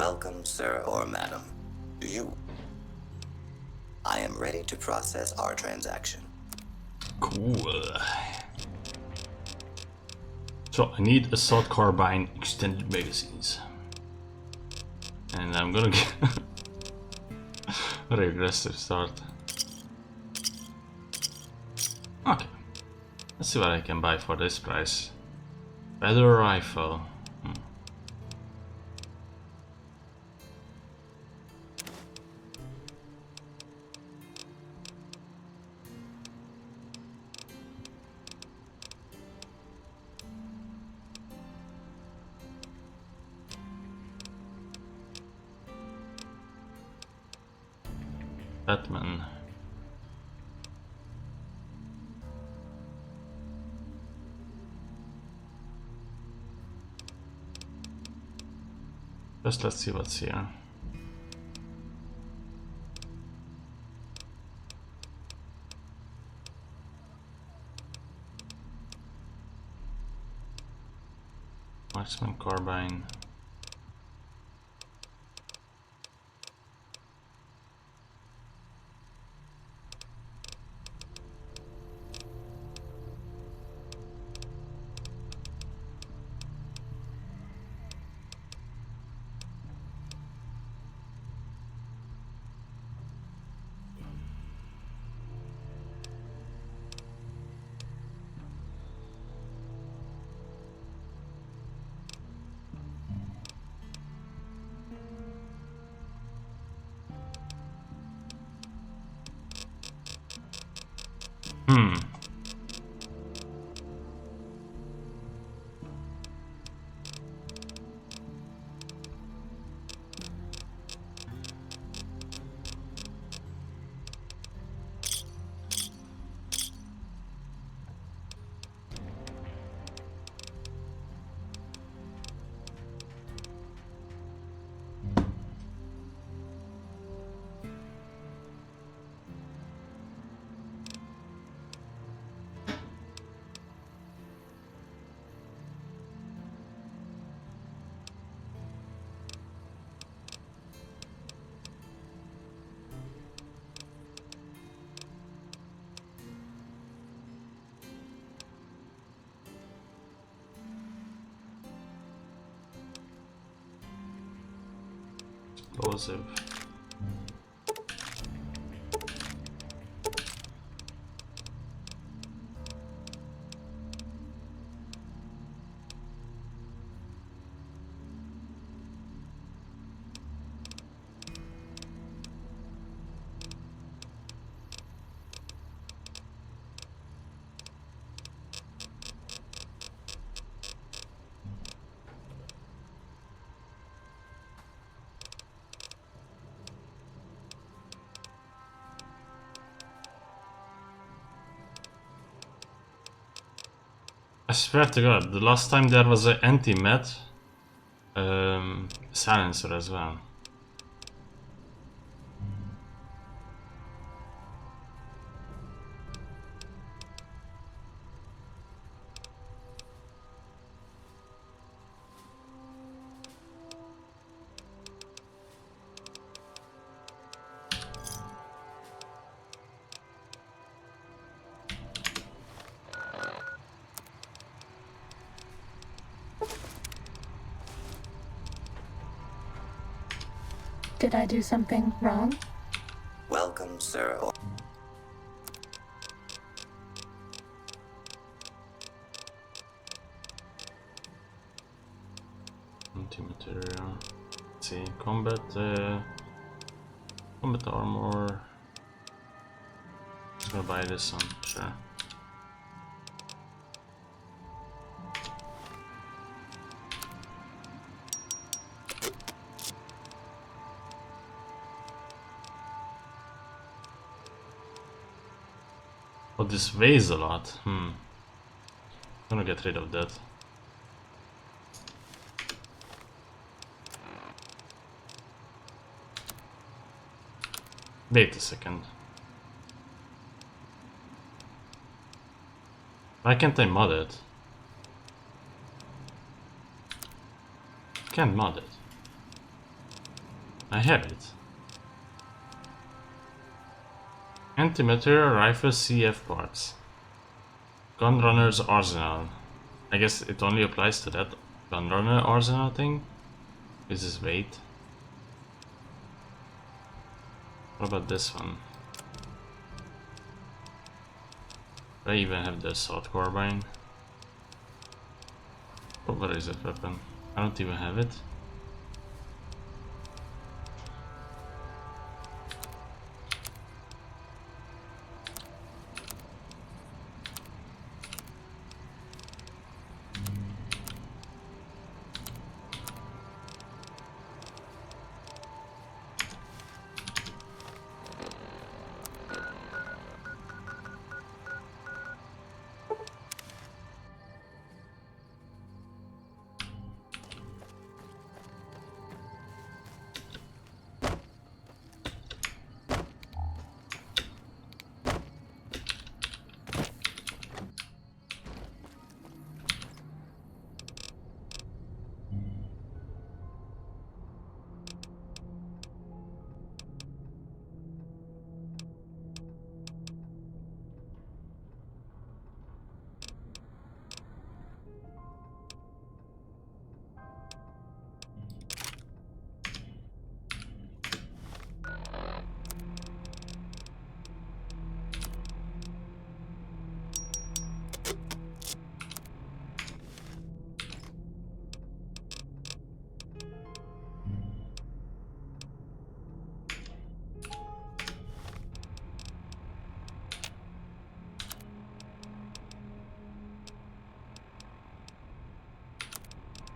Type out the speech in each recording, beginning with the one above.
Welcome, sir or madam. I am ready to process our transaction. Cool. So I need assault carbine extended magazines. And I'm gonna get very aggressive start. Okay. Let's see what I can buy for this price. Better rifle. Batman. Just let's see what's here. Marksman carbine. Explosive. I swear to God, the last time there was an anti-med silencer as well. Did I do something wrong? Welcome, sir or... Anti-material. Let's see, combat armor. Just gonna buy this one, sure. Oh, this weighs a lot. Gonna get rid of that. Wait a second. Why can't I mod it? Can't mod it. I have it. Anti-material rifle CF parts. Gunrunner's arsenal. I guess it only applies to that gunrunner arsenal thing. This is weight. What about this one? Do I even have the assault carbine? Oh, what is that weapon? I don't even have it.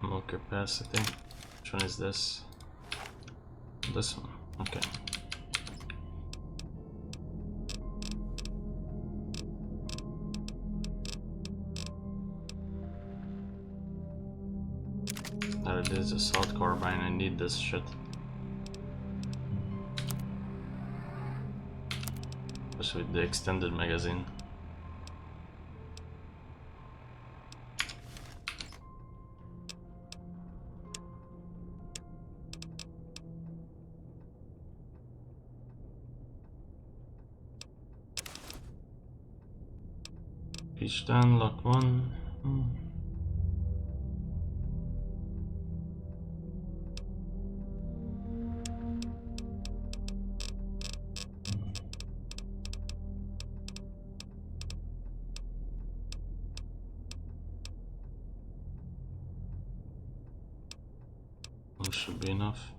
More capacity. Which one is this? This one. Okay. There it is, assault carbine. I need this shit. Especially with the extended magazine. Each done, lock one. That should be enough.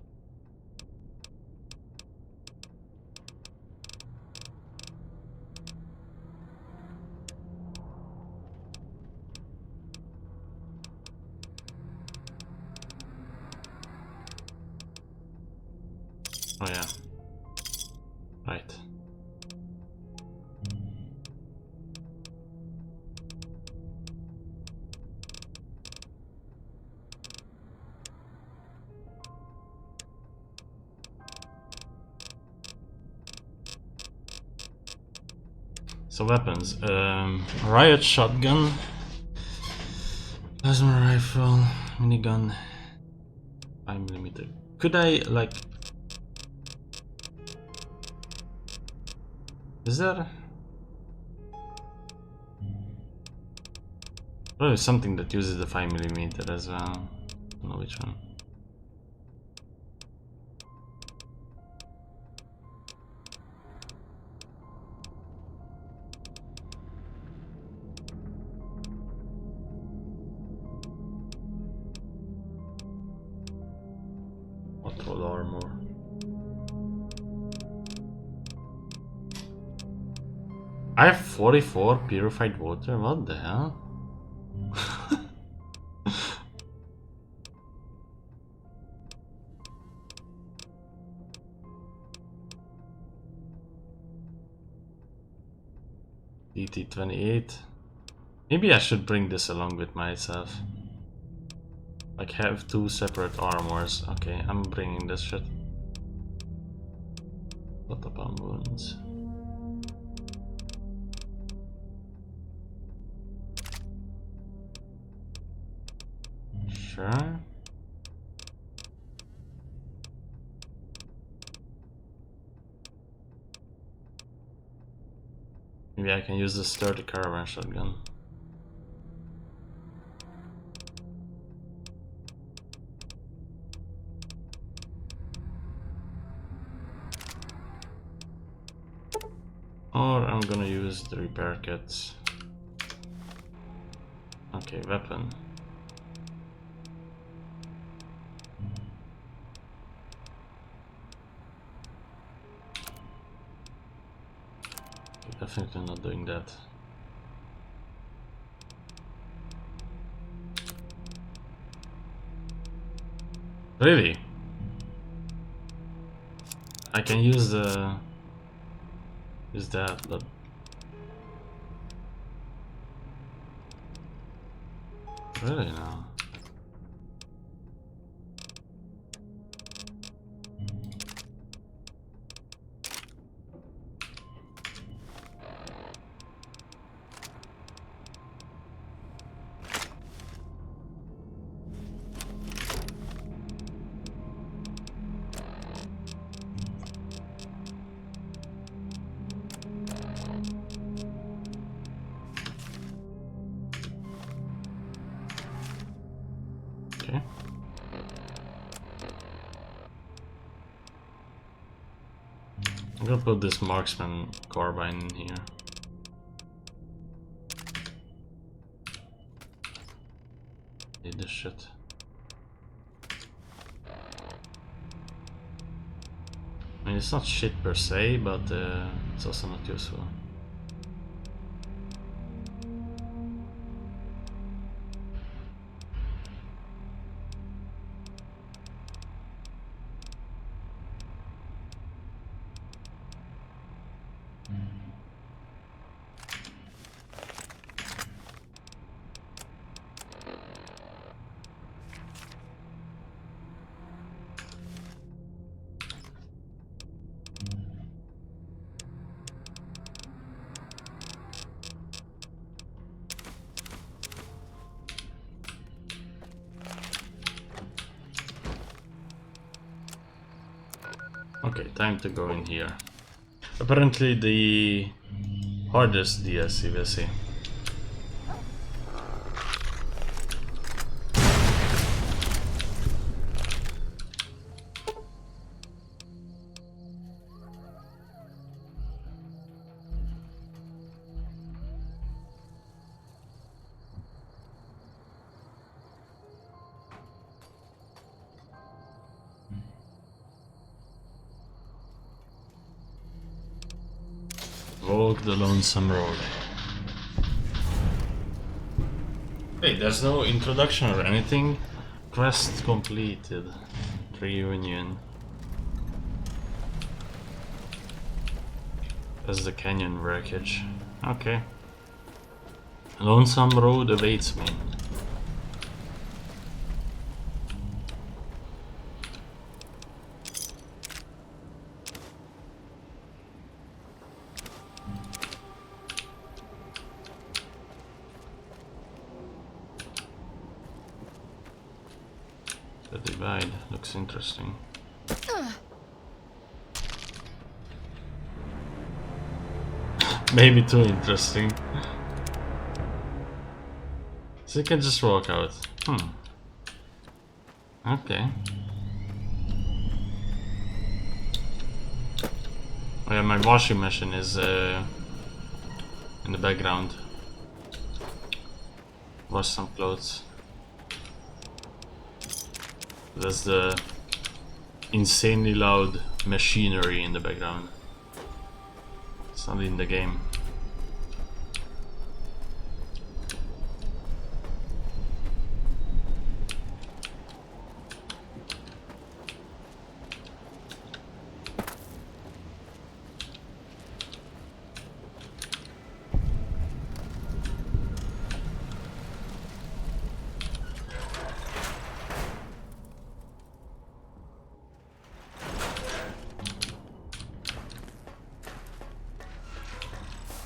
Oh yeah. Right. So weapons. Riot shotgun. Plasma rifle. Minigun. 5mm. Could I like... Is there... Probably something that uses the 5mm as well. I don't know which one. Hot armor. I have 44 purified water, what the hell? DT28. Maybe I should bring this along with myself. Like have two separate armors. Okay, I'm bringing this shit. What about wounds? Sure. Maybe I can use the sturdy caravan shotgun. Or I'm gonna use the repair kits. Okay, weapon. Okay, definitely not doing that. Really? I can use the... use that, but... really now? Okay. I'm gonna put this marksman carbine in here. Need this shit. I mean, it's not shit per se, but it's also not useful. Okay, time to go in here. Apparently the hardest DLC, we'll see. Walk the Lonesome Road. Wait, there's no introduction or anything? Quest completed. Reunion. That's the canyon wreckage. Okay. Lonesome Road awaits me. The divide looks interesting. Maybe too interesting. So you can just walk out. Okay. Oh yeah, my washing machine is in the background. Wash some clothes. That's the insanely loud machinery in the background. It's not in the game.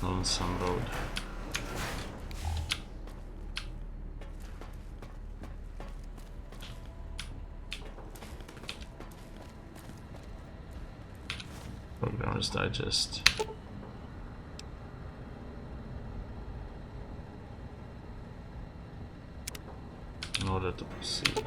Lonesome Road. Programmer's Digest. order to proceed.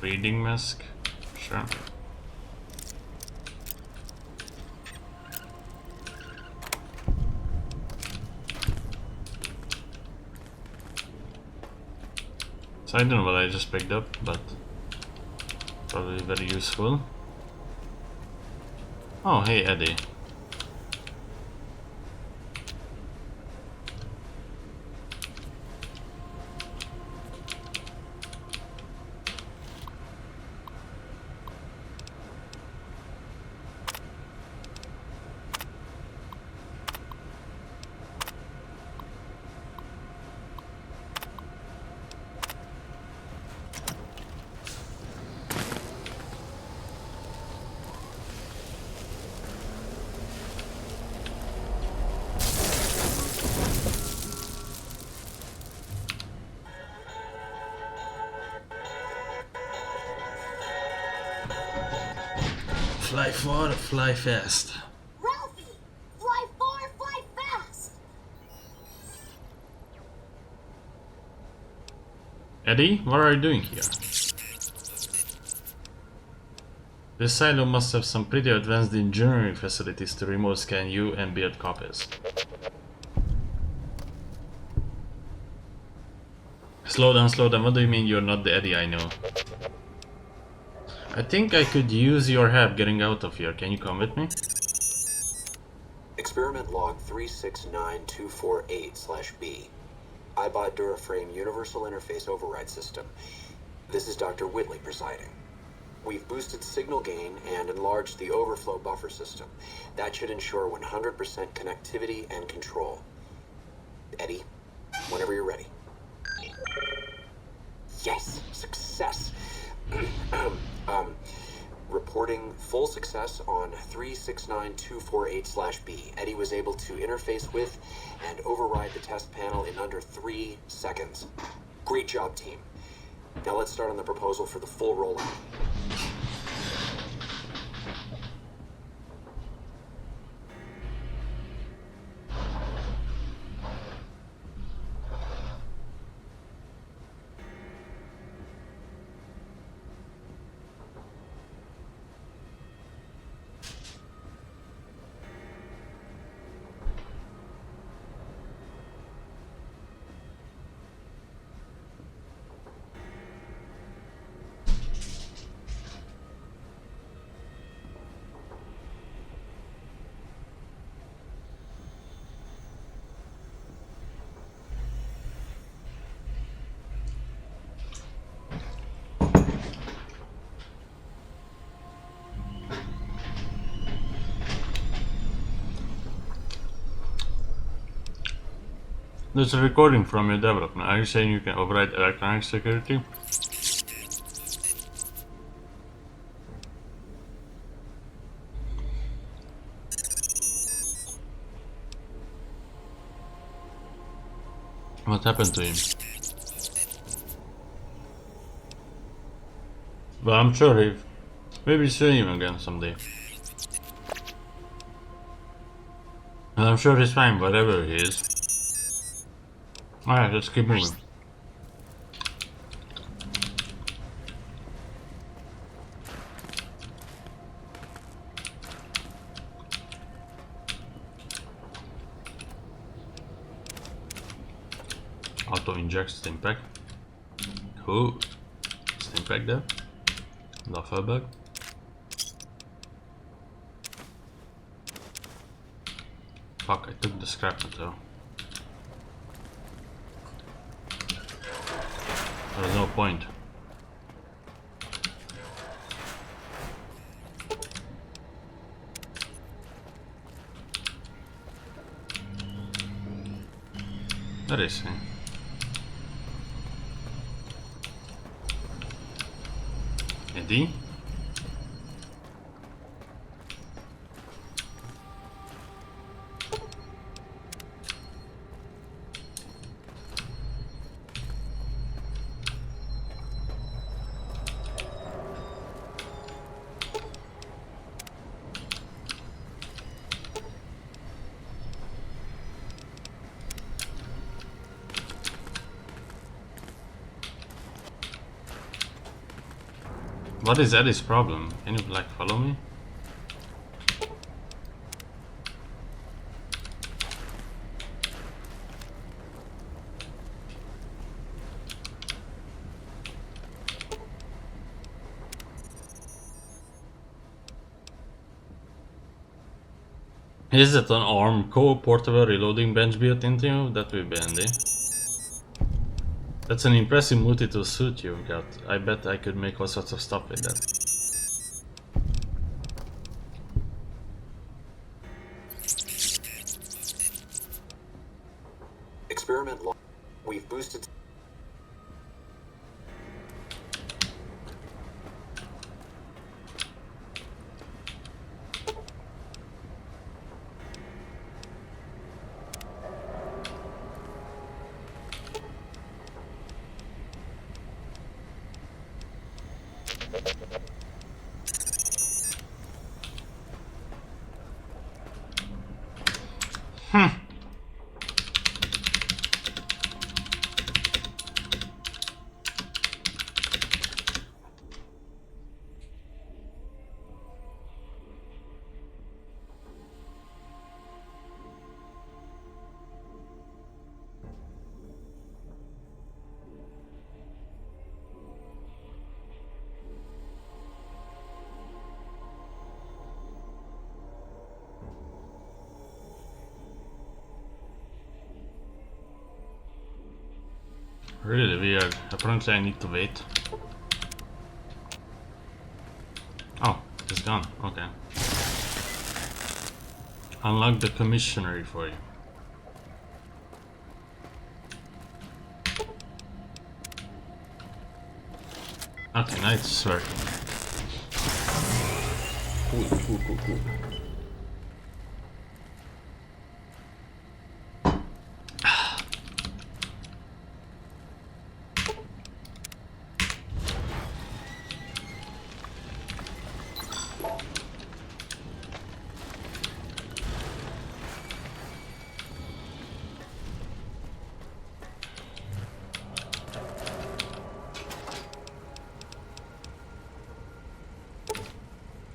Reading mask, sure. So I don't know what I just picked up, but probably very useful. Oh, hey Eddie. Fly far, fly fast. Ralphie! Fly far, fly fast! Eddie, what are you doing here? This silo must have some pretty advanced engineering facilities to remote scan you and build copies. Slow down, what do you mean you're not the Eddie I know? I think I could use your help getting out of here. Can you come with me? Experiment log 369248/B. iBot Duraframe Universal Interface Override System. This is Dr. Whitley presiding. We've boosted signal gain and enlarged the overflow buffer system. That should ensure 100% connectivity and control. Eddie, whenever you're ready. Yes, success. Reporting full success on 369248/B. Eddie was able to interface with and override the test panel in under 3 seconds. Great job, team. Now let's start on the proposal for the full rollout. There's a recording from your development. Are you saying you can override electronic security? What happened to him? Well, I'm sure maybe see him again someday. And I'm sure he's fine, whatever he is. Alright, let's keep moving. Auto inject stimpack. Cool. Stimpack there. Lava bug. Fuck, I took the scrap metal. There's no point. That is. Eddie? What is Eddie's problem? Can you like follow me? Is it an ARM portable reloading bench built into you? That would be handy. That's an impressive multi-tool suit you've got. I bet I could make all sorts of stuff with that. Experiment log. We've boosted. Really weird. Apparently I need to wait. Oh, it's gone. Okay. Unlock the commissionary for you. Okay, now it's working. Cool.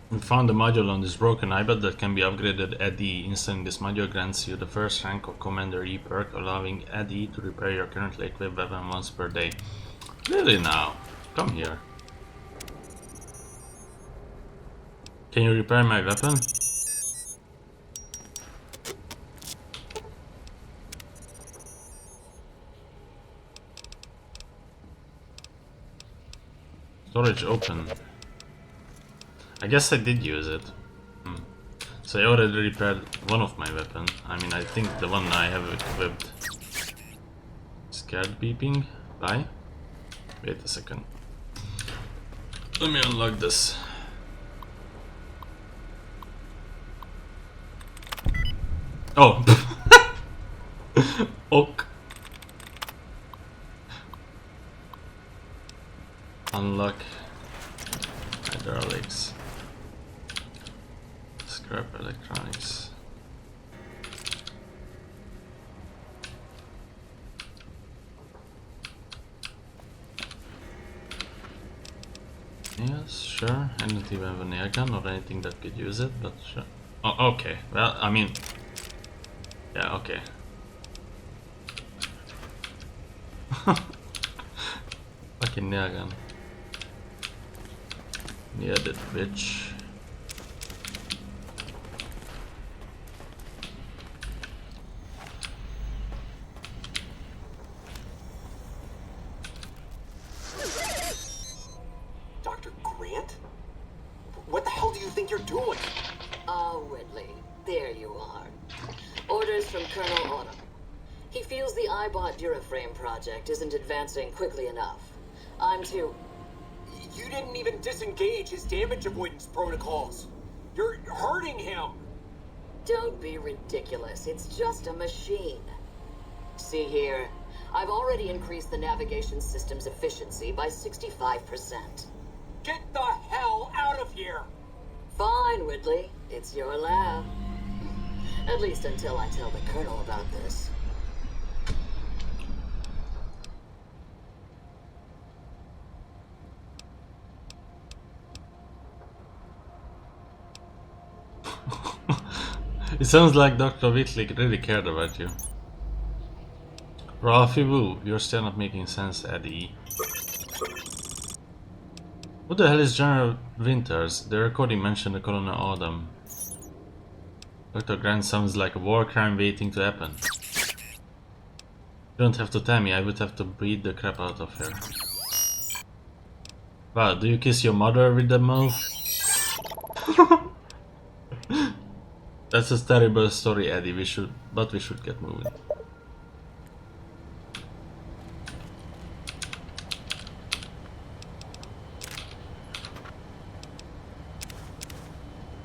We found a module on this broken iBot that can be upgraded. Eddie. Installing this module grants you the first rank of Commander E perk, allowing Eddie to repair your currently equipped weapon once per day. Really now? Come here. Can you repair my weapon? Storage open. I guess I did use it. So I already repaired one of my weapons. I mean, I think the one I have equipped. Scared beeping? Bye? Wait a second. Let me unlock this. Oh! Ok. Unlock hydraulics. Scrap electronics. Yes, sure. I don't even have an air gun or anything that could use it, but sure. Oh, okay. Well, I mean, yeah, okay. Fucking nail gun. Yeah, that bitch. He feels the iBot Duraframe project isn't advancing quickly enough. I'm too... You didn't even disengage his damage avoidance protocols. You're hurting him. Don't be ridiculous. It's just a machine. See here. I've already increased the navigation system's efficiency by 65%. Get the hell out of here! Fine, Whitley. It's your lab. At least until I tell the Colonel about this. It sounds like Dr. Whitley really cared about you. Ralphie Woo, you're still not making sense, Eddie. What the hell is General Winters? The recording mentioned the Colonel Autumn. Dr. Grant sounds like a war crime waiting to happen. You don't have to tell me, I would have to beat the crap out of her. Wow, do you kiss your mother with the mouth? That's a terrible story, Eddie. We should get moving.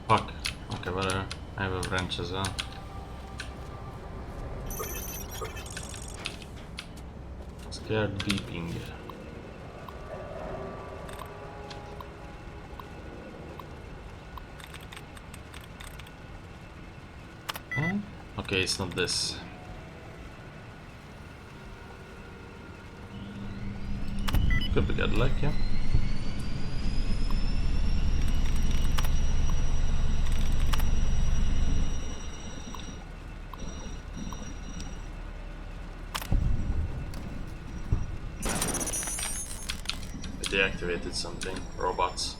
Fuck. Okay, whatever. I have a wrench as well. Scared beeping. Okay, it's not this. Could be good luck, yeah. I deactivated something. Robots.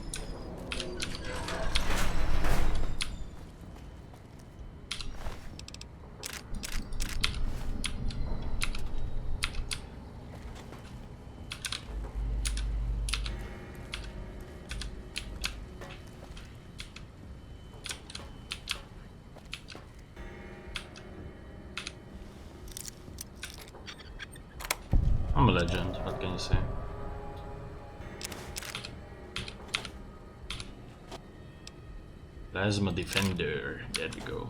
I'm a legend, what can you say? Plasma Defender, there we go.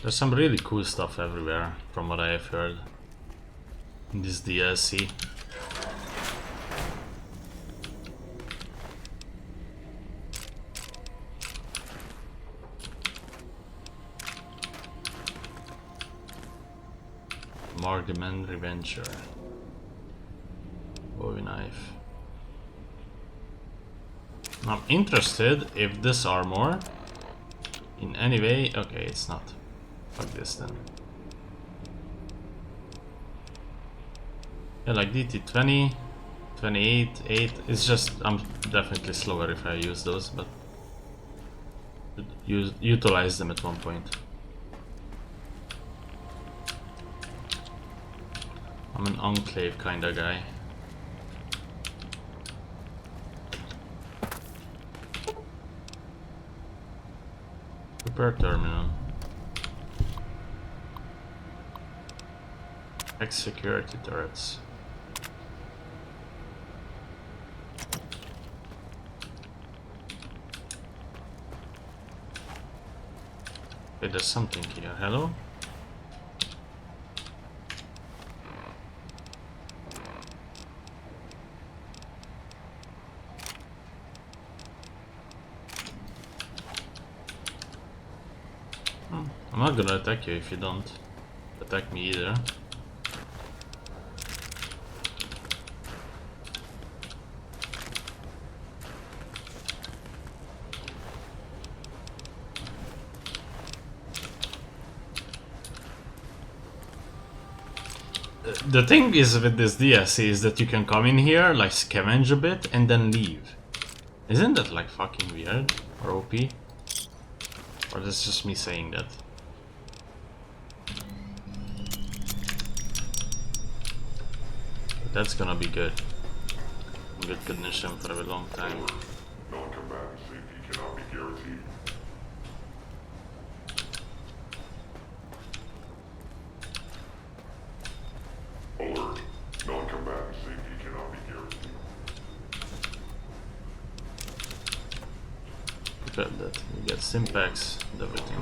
There's some really cool stuff everywhere, from what I have heard in this DLC. Markman Revenger. Bowie knife. I'm interested if this armor in any way. Okay, it's not. Fuck this then. Yeah, like DT20, 28, 8. It's just I'm definitely slower if I use those, but utilize them at one point. I'm an enclave kinda guy. Repair terminal. X security turrets. Wait, there's something here. Hello? I'm not gonna attack you if you don't attack me either. The thing is with this DLC is that you can come in here, like scavenge a bit and then leave. Isn't that like fucking weird or OP? Or that's just me saying that? That's gonna be good. In good condition for a long time. Non-combatant safety cannot be guaranteed. Simplex and everything.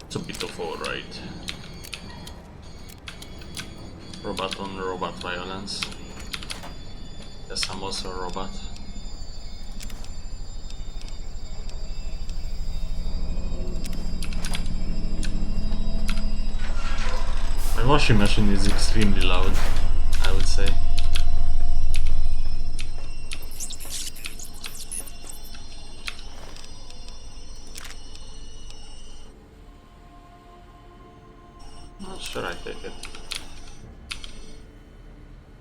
It's a bit of alright. Robot on robot violence. Yes, I'm also a robot. My washing machine is extremely loud, I would say. Sure, I take it.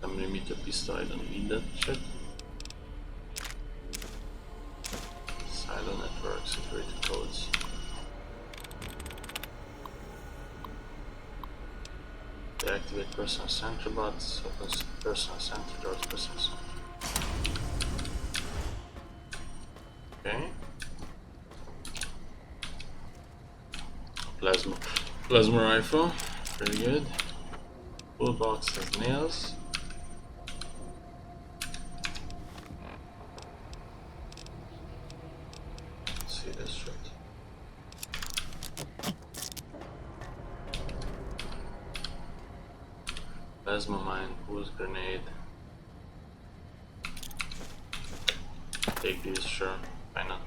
Some limiter pistol, I don't need that shit. Silo network, security codes. Deactivate personal center bots, open personal center doors, personal center. Okay. Plasma rifle. Pretty good. Full box has nails. Let's see this shit. Plasma mine, pulse grenade. Take these, sure. Why not?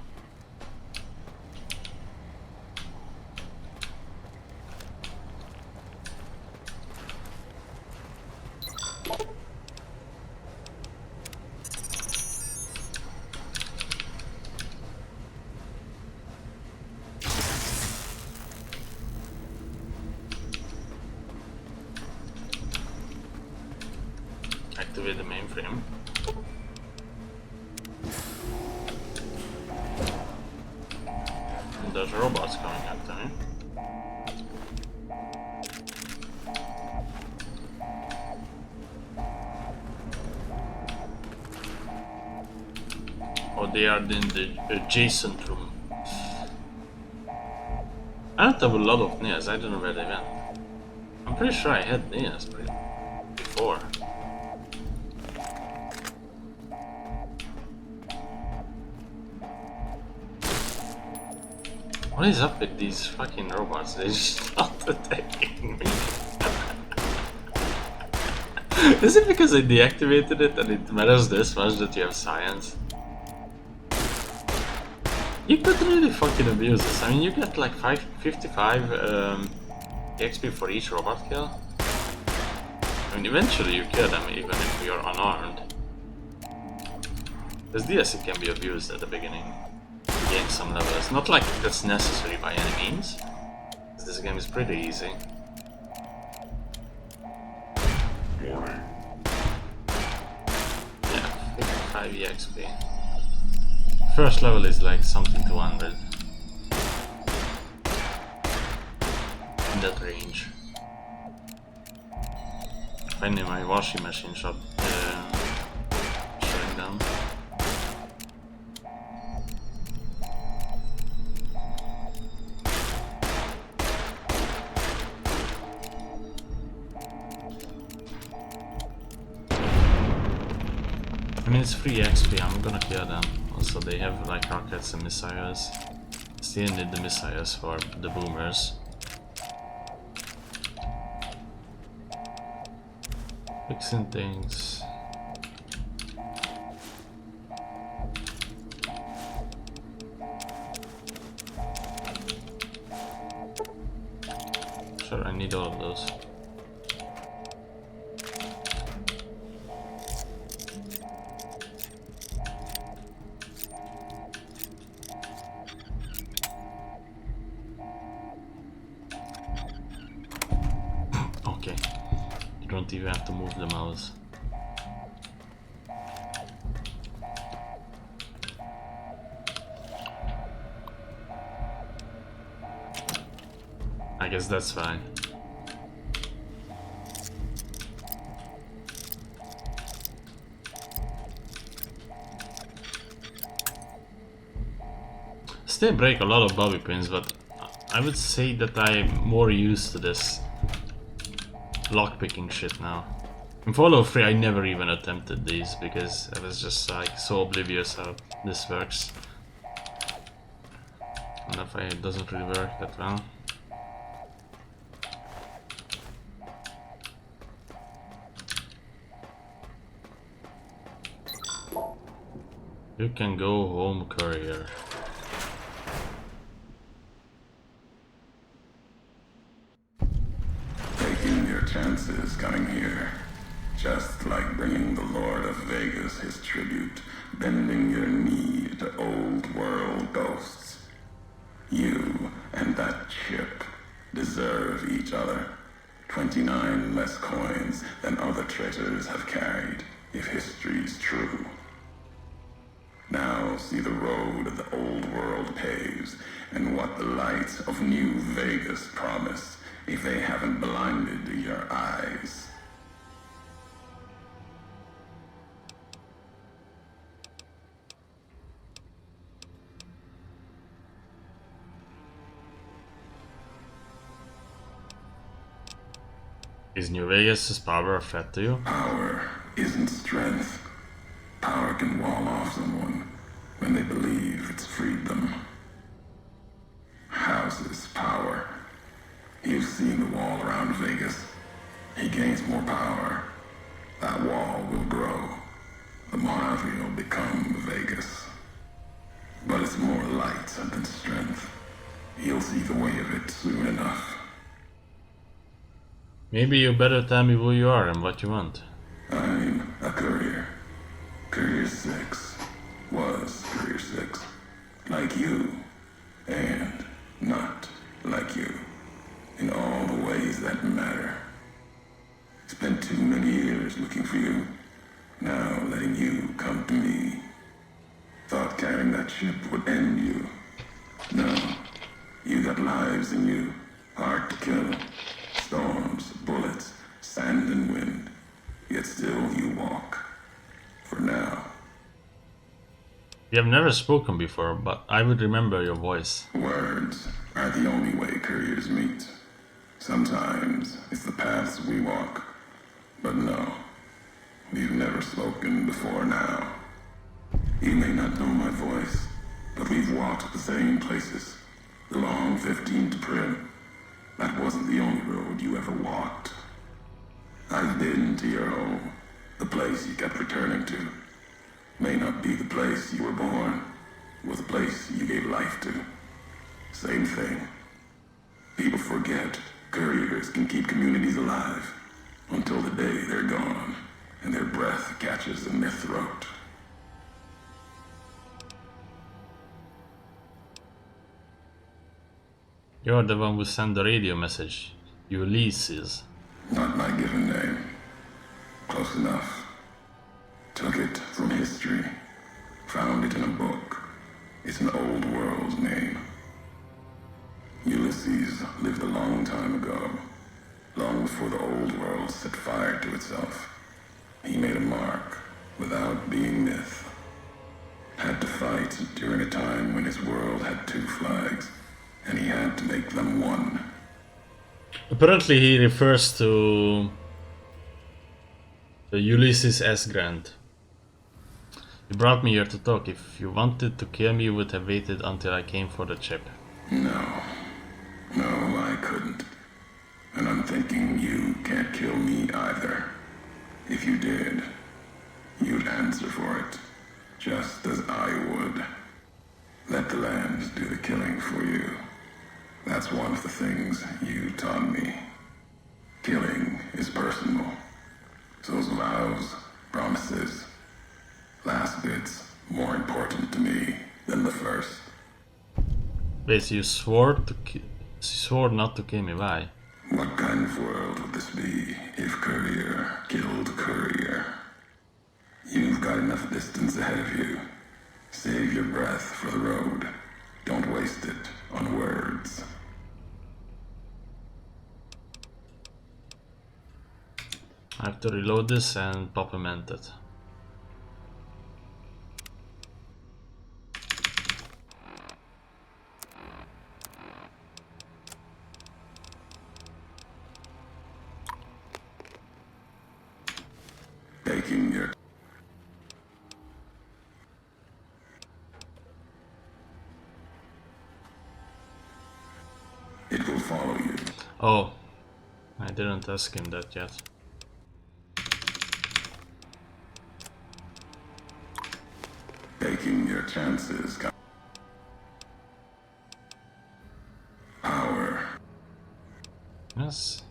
Activate the mainframe. And there's robots coming after me. Oh, they are in the adjacent room. I don't have a lot of nails, I don't know where they went. I'm pretty sure I had nails before. What is up with these fucking robots? They just stopped attacking me. Is it because I deactivated it and it matters this much that you have science? You could really fucking abuse this. I mean, you get like 55 XP for each robot kill. I mean, eventually you kill them even if you're unarmed. This DLC can be abused at the beginning. Gain some levels. Not like that's necessary by any means. This game is pretty easy. Yeah, 55 EXP. First level is like something 200. In that range. Finally my washing machine shop shutting down. I mean, it's free XP, I'm gonna kill them. Also, they have like rockets and missiles. Still need the missiles for the boomers. Fixing things. Sure, I need all of those. Okay, you don't even have to move the mouse. I guess that's fine. Still break a lot of bobby pins, but I would say that I'm more used to this lockpicking shit now. In Fallout 3 I never even attempted these because I was just like so oblivious how this works. And if it doesn't really work that well. You can go home, courier. Taking your chances coming here. Just like bringing the Lord of Vegas his tribute, bending your knee to old world ghosts. You and that chip deserve each other. 29 less coins than other traitors have carried, if history's true. Now see the road the old world paves, and what the light of New Vegas promise, if they haven't blinded your eyes. Is New Vegas' power a threat to you? Power isn't strength. Power can wall off someone when they believe it's freed them. Houses power. You've seen the wall around Vegas. He gains more power. That wall will grow. The Mojave will become Vegas. But it's more light than strength. You'll see the way of it soon enough. Maybe you better tell me who you are and what you want. I'm a courier. Courier 6 was Courier 6. Like you, and not like you. In all the ways that matter. Spent too many years looking for you. Now letting you come to me. Thought carrying that ship would end you. No. You got lives in you. Hard to kill. Storms, bullets, sand and wind. Yet still you walk. For now. We have never spoken before, but I would remember your voice. Words are the only way couriers meet. Sometimes it's the paths we walk. But no, we've never spoken before now. You may not know my voice, but we've walked the same places. The long 15 to Prim. That wasn't the only road you ever walked. I've been to your home, the place you kept returning to. May not be the place you were born, was the place you gave life to. Same thing. People forget couriers can keep communities alive until the day they're gone and their breath catches in their throat. You're the one who sent the radio message. Ulysses. Not my given name. Close enough. Took it from history. Found it in a book. It's an old world name. Ulysses lived a long time ago. Long before the old world set fire to itself. He made a mark without being myth. Had to fight during a time when his world had two flags, and he had to make them one. Apparently he refers to the Ulysses S. Grant. You brought me here to talk. If you wanted to kill me, you would have waited until I came for the chip. No, I couldn't. And I'm thinking you can't kill me either. If you did, you'd answer for it, just as I would. Let the land do the killing for you. That's one of the things you taught me. Killing is personal. So's vows, promises. Last bit's more important to me than the first. Wait, you swore not to kill me, why? What kind of world would this be if Courier killed Courier? You've got enough distance ahead of you. Save your breath for the road. Don't waste it on words. I have to reload this and popament it. Taking your... It will follow you. Oh, I didn't ask him that yet. Taking your chances. Power. Yes.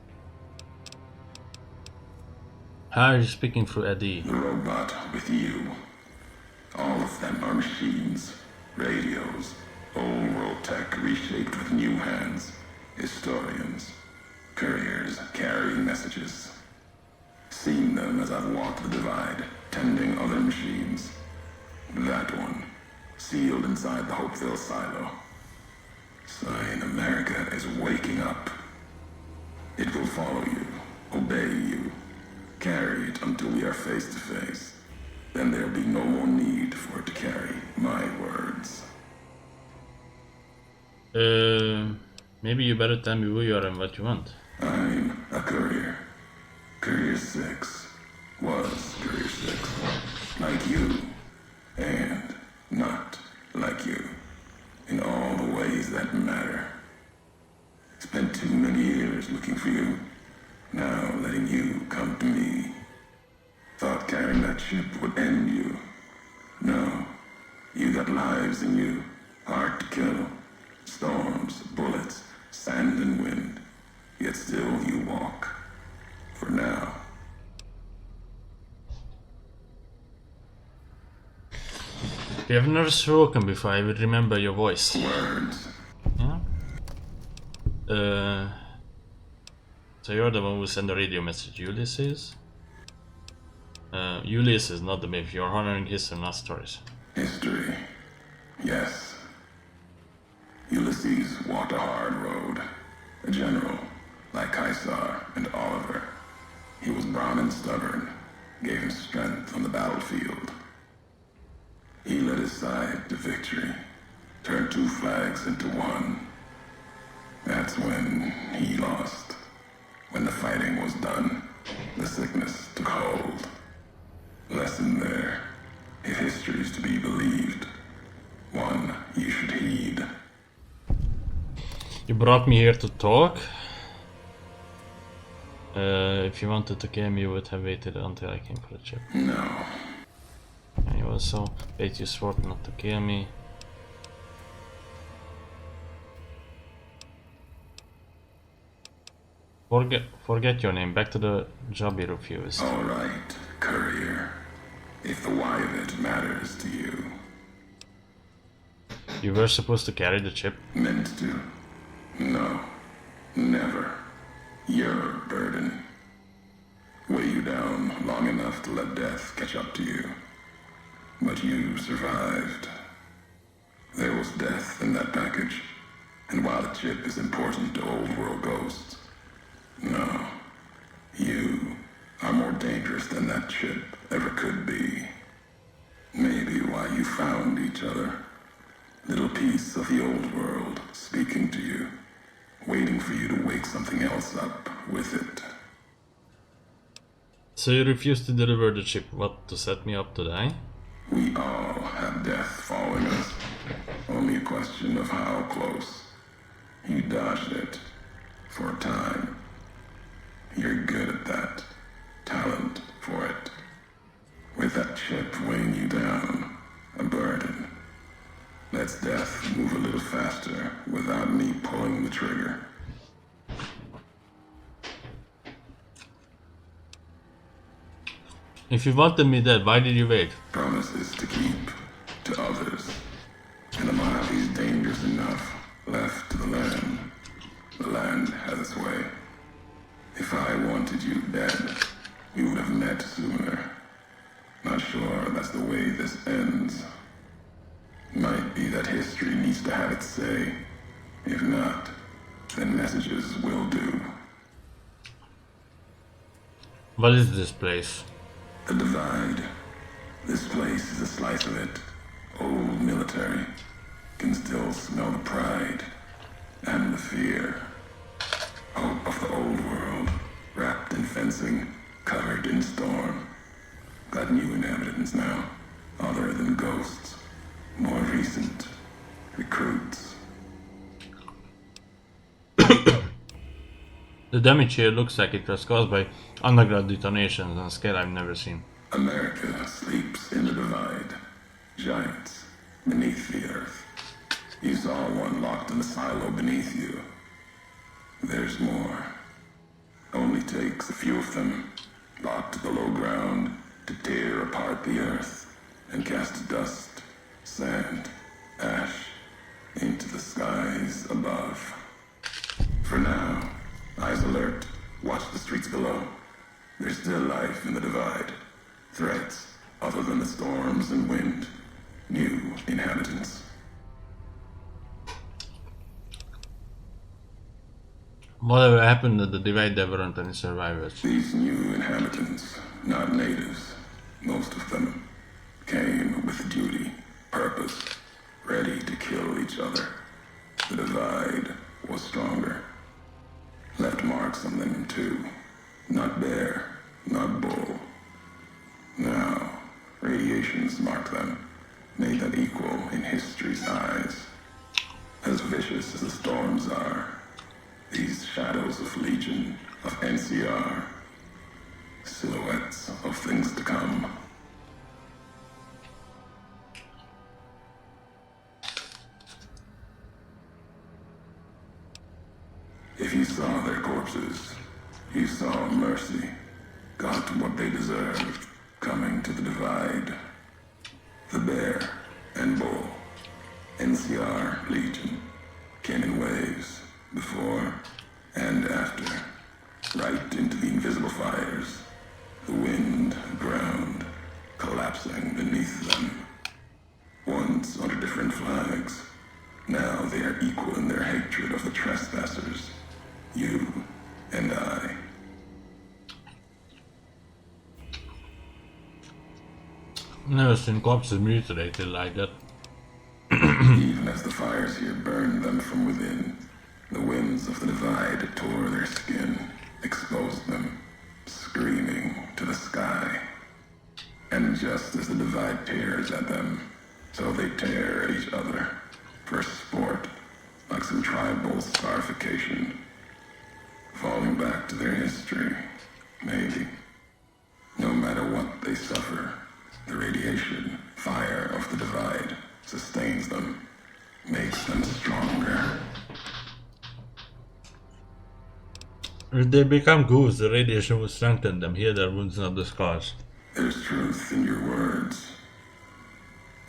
How are you speaking through Eddie? The robot with you. All of them are machines, radios, old world tech reshaped with new hands, historians, couriers carrying messages. Seen them as I've walked the divide, tending other machines. That one, sealed inside the Hopeville silo. Sign America is waking up. It will follow you, obey you, carry it until we are face to face. Then there'll be no more need for it to carry my words. Maybe you better tell me who you are and what you want. I'm a courier. Courier 6 was Courier 6. Like you, and not like you. In all the ways that matter. Spent too many years looking for you. Now letting you come to me. Thought carrying that ship would end you. No. You got lives in you. Hard to kill. Storms, bullets, sand and wind. Yet still you walk. For now. We have never spoken before, I would remember your voice. Words. Yeah? So you're the one who sent the radio message, Ulysses? Ulysses is not the myth, you're honoring history, not stories. History. Yes. Ulysses walked a hard road. A general, like Caesar and Oliver. He was brown and stubborn, gave him strength on the battlefield. He led his side to victory, turned 2 flags into one. That's when he lost. When the fighting was done, the sickness took hold. Lesson there. If history is to be believed, one you should heed. You brought me here to talk. If you wanted to kill me, you would have waited until I came for the chip. No. And you also paid your sword not to kill me. Forget your name. Back to the job you refused. All right, courier. If the why of it matters to you. You were supposed to carry the chip. Meant to. No. Never. Your burden. Weigh you down long enough to let death catch up to you. But you survived. There was death in that package. And while the chip is important to old world ghosts, no. You are more dangerous than that chip ever could be. Maybe why you found each other. Little piece of the old world speaking to you, waiting for you to wake something else up with it. So you refused to deliver the chip, what, to set me up to die? We all have death following us. Only a question of how close. You dodged it. For a time. You're good at that. Talent for it. With that chip weighing you down, a burden. Lets death move a little faster without me pulling the trigger. If you wanted me dead, why did you wait? Promises to keep to others. And Amavi's dangerous enough left to the land. The land has its way. If I wanted you dead, we would have met sooner. Not sure that's the way this ends. Might be that history needs to have its say. If not, then messages will do. What is this place? The Divide. This place is a slice of it. Old military. Can still smell the pride and the fear. Hope of the old world, wrapped in fencing, covered in storm. Got new inhabitants now, other than ghosts. More recent. Recruits. The damage here looks like it was caused by underground detonations on a scale I've never seen. America sleeps in the Divide. Giants beneath the earth. You saw one locked in a silo beneath you. There's more. Only takes a few of them, locked below ground, to tear apart the earth and cast dust, sand, ash into the skies above. For now, eyes alert, watch the streets below. There's still life in the Divide. Threats other than the storms and wind. New inhabitants. Whatever happened to the Divide, there weren't any survivors. These new inhabitants, not natives, most of them, came with duty, purpose, ready to kill each other. The Divide was stronger. Left marks on them too. Not bear, not bull. Now, radiations mark them, made them equal in history's eyes. As vicious as the storms are, these shadows of Legion, of NCR, silhouettes of things to come. If you saw their corpses, you saw mercy, got what they deserved, coming to the Divide. The bear and bull, NCR Legion, came in waves, before and after, right into the invisible fires, the wind, ground, collapsing beneath them. Once under different flags, now they are equal in their hatred of the trespassers, you and I. Never seen corpses mutilated like that. Even as the fires here burned them from within, the winds of the Divide tore their skin, exposed them, screaming to the sky. And just as the Divide tears at them, so they tear at each other, for sport, like some tribal scarification. Falling back to their history, maybe. No matter what they suffer, the radiation, fire of the Divide sustains them, makes them stronger. If they become ghouls, the radiation will strengthen them. Heal their wounds, not the scars. There's truth in your words.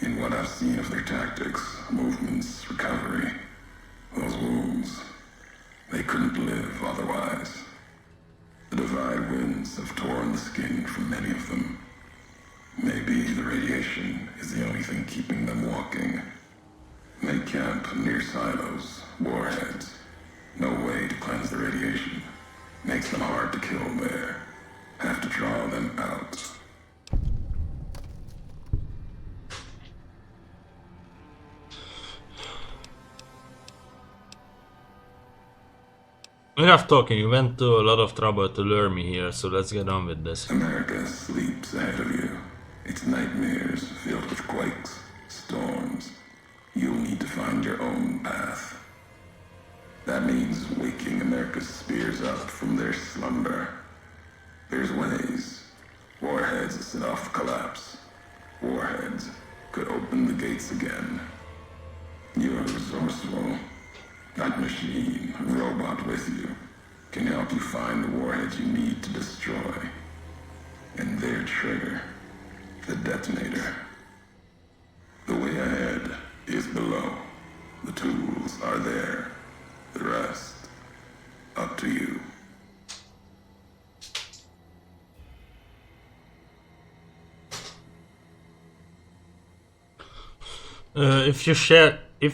In what I've seen of their tactics, movements, recovery. Those wounds, they couldn't live otherwise. The Divide winds have torn the skin from many of them. Maybe the radiation is the only thing keeping them walking. They camp near silos, warheads. No way to cleanse the radiation. Makes them hard to kill there. Have to draw them out. Enough talking, you went to a lot of trouble to lure me here, so let's get on with this. America sleeps ahead of you. Its nightmares filled with quakes, storms. You'll need to find your own path. That means waking America's spears up from their slumber. There's ways. Warheads set off collapse. Warheads could open the gates again. You're resourceful. That machine, robot with you, can help you find the warheads you need to destroy. And their trigger, the detonator. The way ahead is below. The tools are there. The rest, up to you. If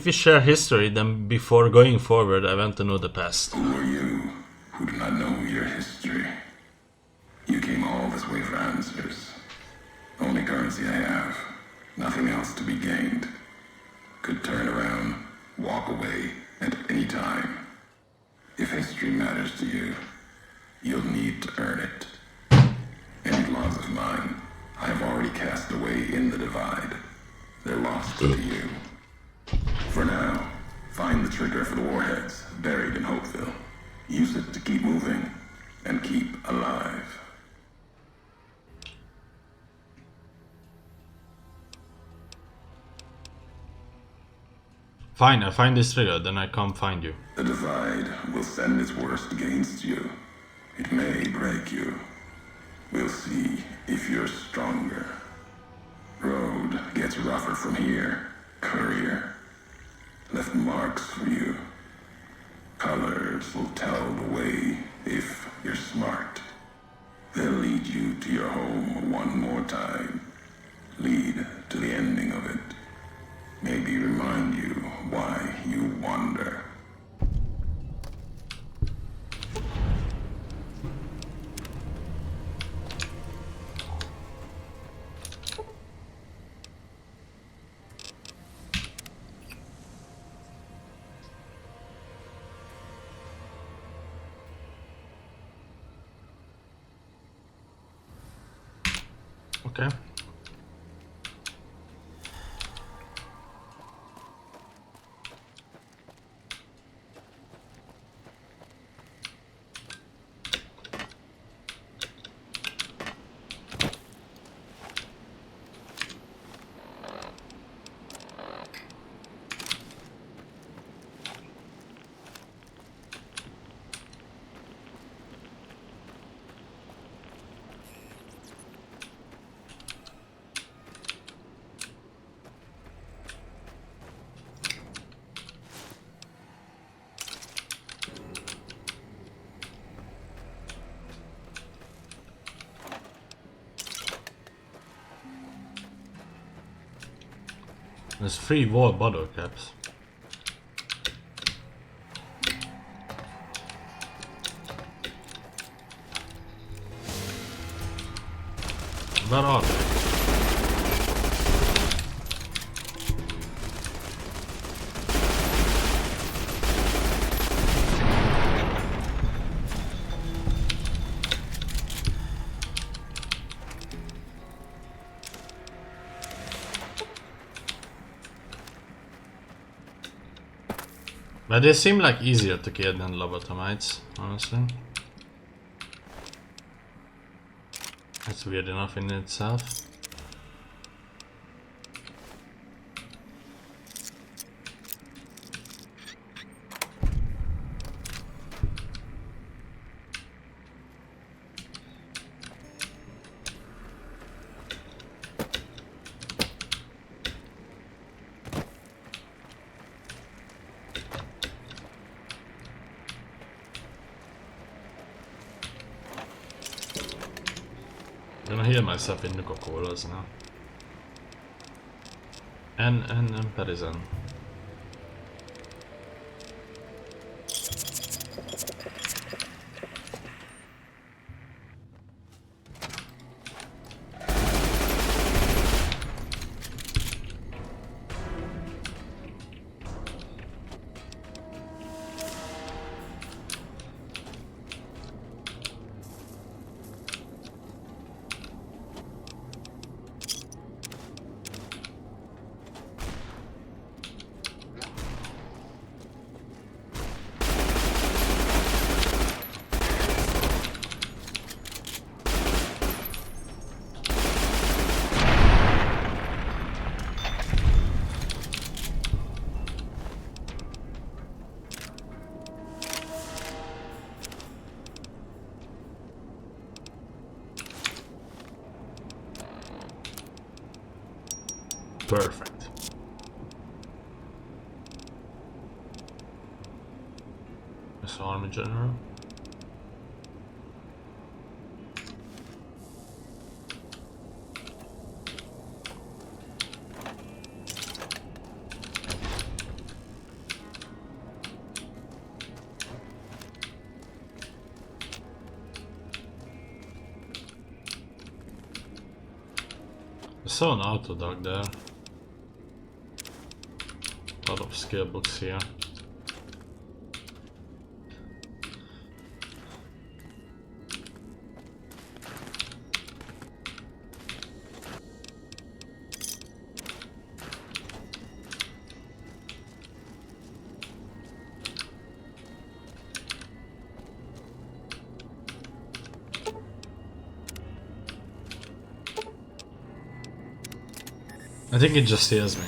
we share history, then before going forward, I want to know the past. Who are you who do not know your history? You came Nothing else to be gained. Could turn around, walk away at any time. If history matters to you, you'll need to earn it. Any laws of mine, I have already cast away in the divide. They're lost to you. For now, find the trigger for the warheads buried in Hopeville. Use it to keep moving and keep alive. Fine, I find this trigger, then I come find you. The divide will send its worst against you. It may break you. We'll see if you're stronger. Road gets rougher from here. Courier left marks for you. Colors will tell the way if you're smart. They'll lead you to your home one more time. Lead to the ending of it. Maybe remind you why you wander. Okay. There's 3 wall bottle caps. Where are they? But they seem like easier to kill than lobotomites, honestly. That's weird enough in itself. I'm gonna heal myself in Nuka-Colas now. And Perizan. Perfect. This army general. I saw an auto dog there. skill books here. I think it just heals me,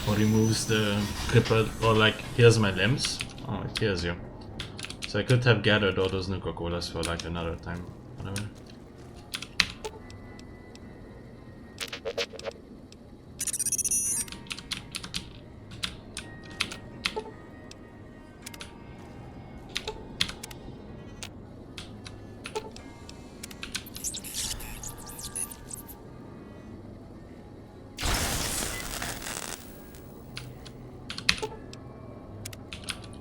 or removes the crippled, or like heals my limbs. Oh, it heals you. So I could have gathered all those Nuka-Colas for like another time, whatever.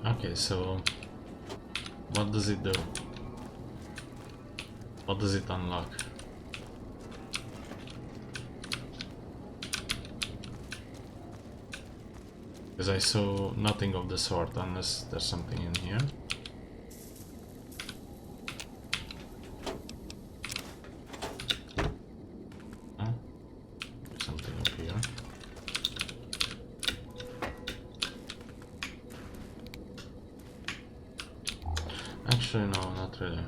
Okay, so what does it do? What does it unlock? Because I saw nothing of the sort unless there's something in here. Huh? Something up here. Actually, no, not really.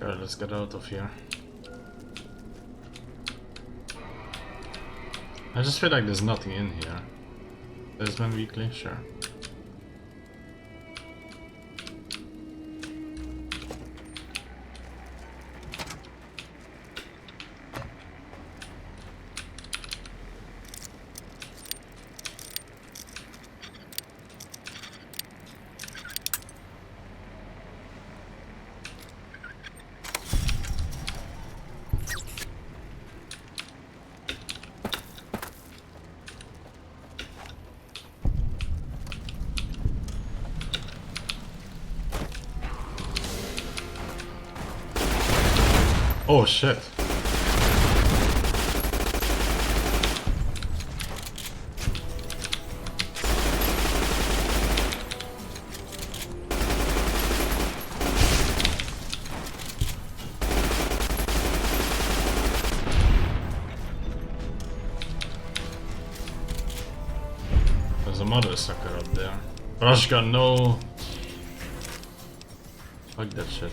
Alright, let's get out of here. I just feel like there's nothing in here. There's one weekly, sure. Oh shit. There's a mother sucker up there. Rush gun, no. Fuck that shit.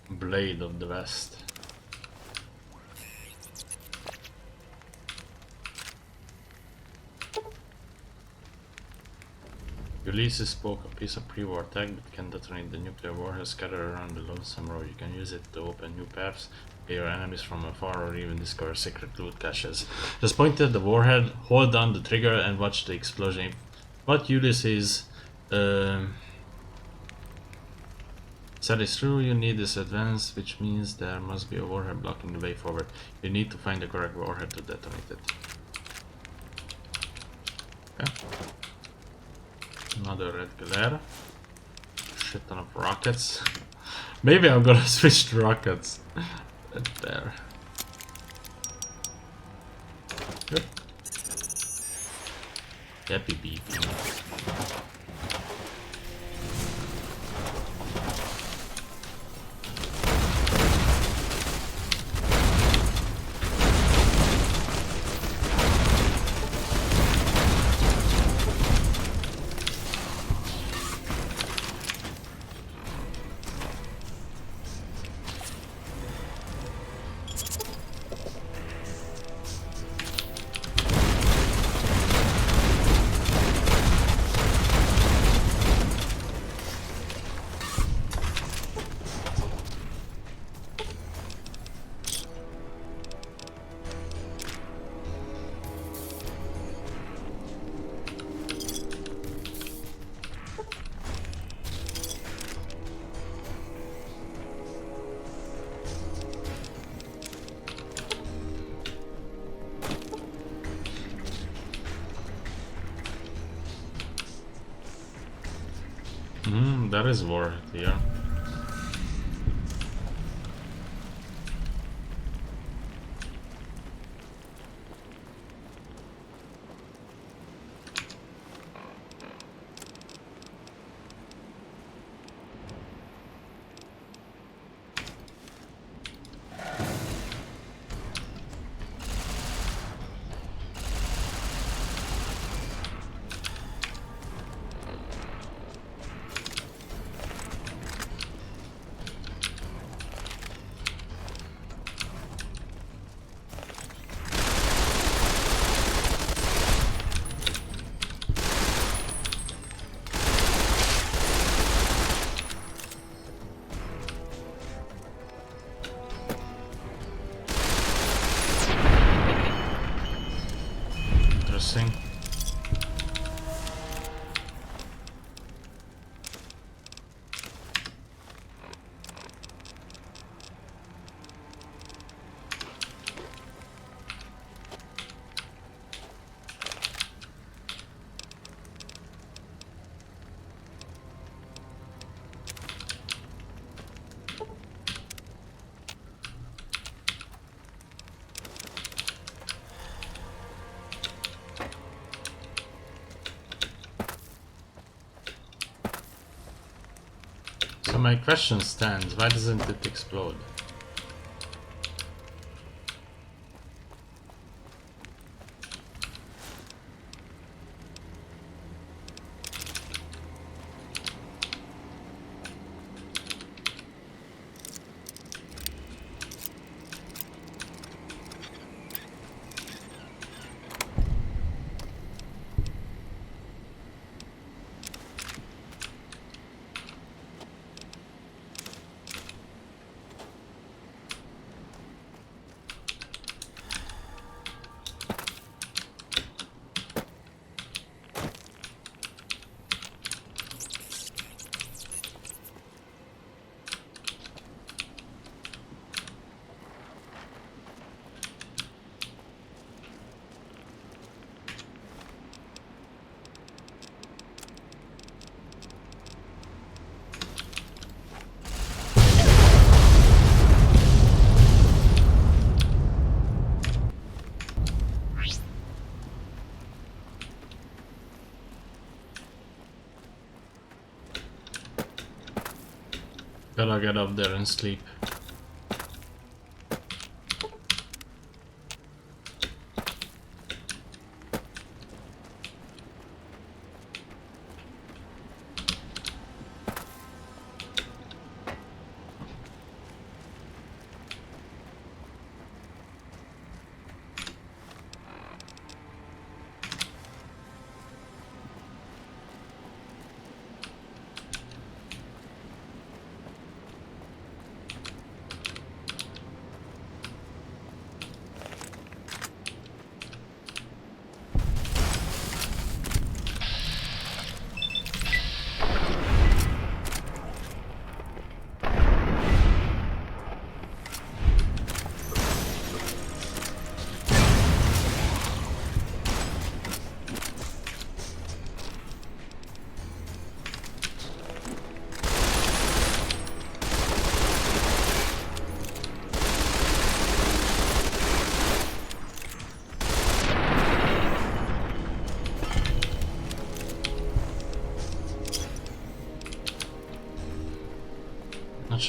Blade of the West. Ulysses spoke a piece of pre-war tech that can detonate the nuclear warheads scattered around the Lonesome road. You can use it to open new paths, pay your enemies from afar, or even discover secret loot caches. Just point at the warhead, hold down the trigger, and watch the explosion. What Ulysses That is true, you need this advance, which means there must be a warhead blocking the way forward. You need to find the correct warhead to detonate it. Okay. Another red glare. Shit ton of rockets. Maybe I'm gonna switch to rockets. There. Good. Happy beep. There is war here. Interesting. So my question stands, why doesn't it explode? Gotta get up there and sleep.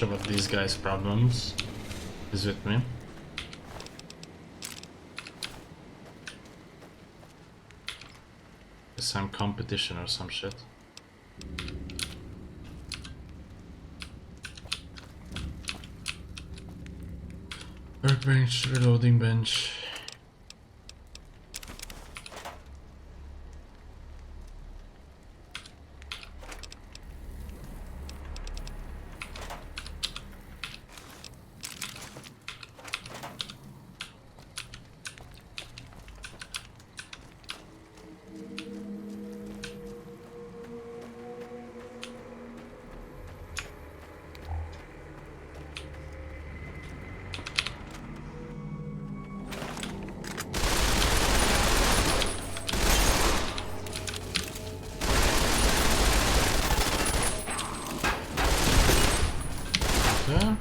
much about these guys' problems is with me. Some competition or some shit. Workbench, reloading bench. Yeah.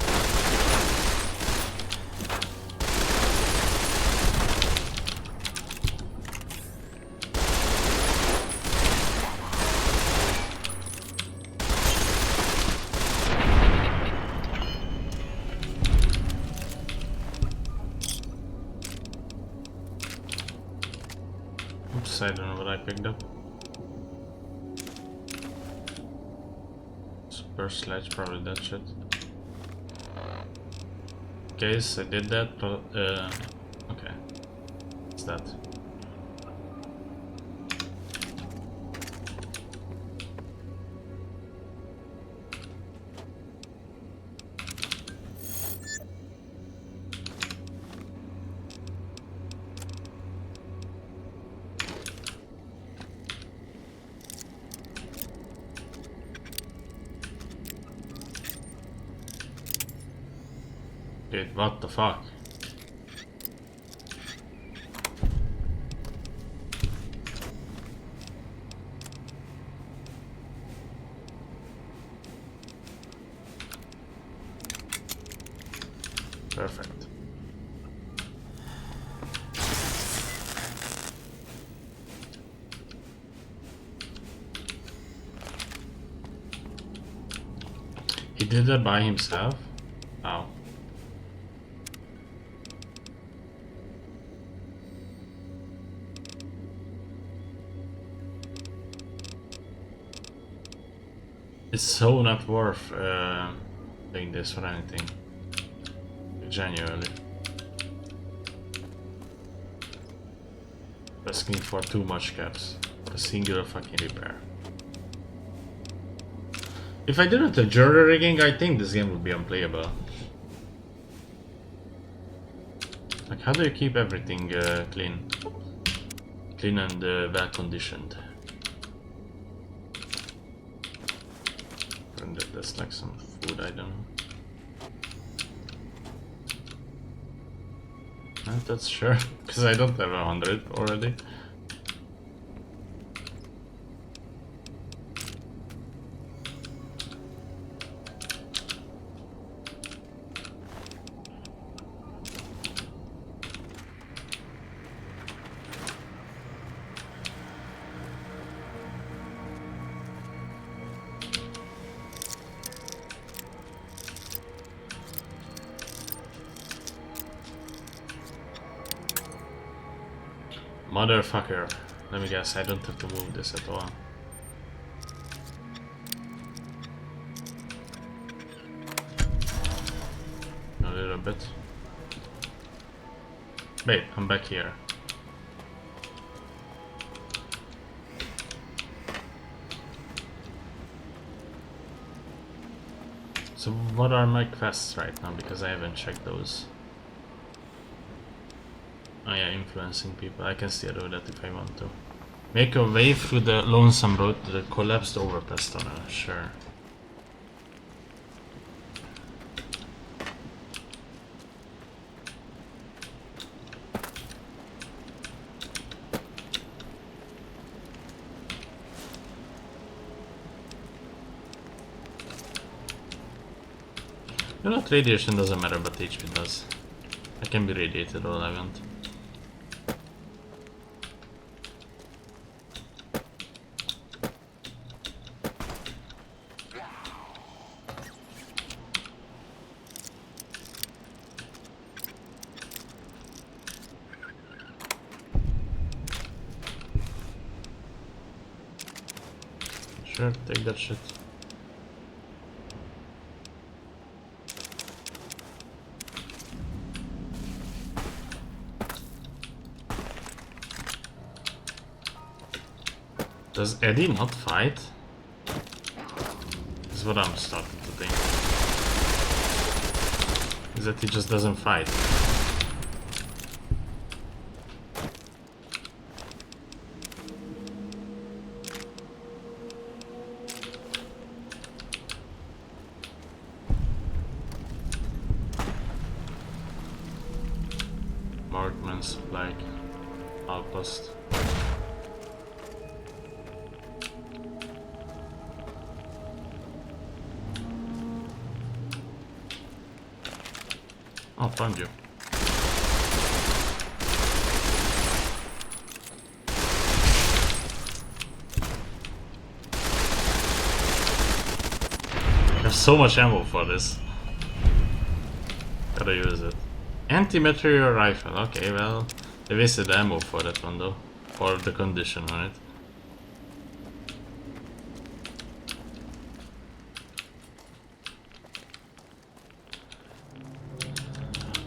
Oops, I don't know what I picked up. Super sledge, probably that shit. Case I did that, but okay. What's that? Dude, what the fuck? Perfect. He did that by himself? Wow. It's so not worth doing this for anything. Genuinely. Asking for too much caps. A singular fucking repair. If I didn't have jury rigging, I think this game would be unplayable. Like, how do you keep everything clean? Clean and well conditioned. And that's like some food, I don't know. Not that sure, because I don't have 100 already. Motherfucker. Let me guess, I don't have to move this at all. A little bit. Wait, I'm back here. So what are my quests right now? Because I haven't checked those. Oh yeah, influencing people. I can still do that if I want to. Make a way through the Lonesome road to the collapsed overpass tunnel. Sure. You know, radiation doesn't matter, but HP does. I can be radiated all I want. Sure, take that shit. Does Eddie not fight? That's what I'm starting to think. Is that he just doesn't fight. Markman's like outpost. Oh, found you. I have so much ammo for this. Gotta use it. Anti-material rifle. Okay, well, they wasted ammo for that one though. For the condition on it.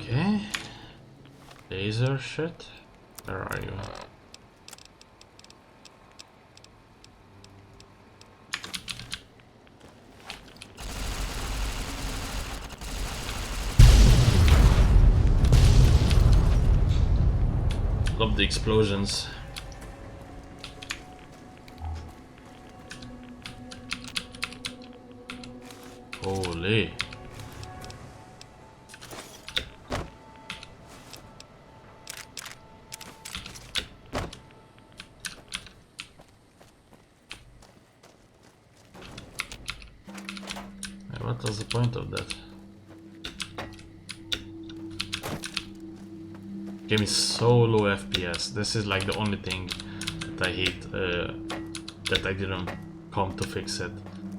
Okay. Laser shit. Where are you? Love the explosions. Holy. What was the point of that? Game is so low FPS. This is like the only thing that I hate, that I didn't come to fix it.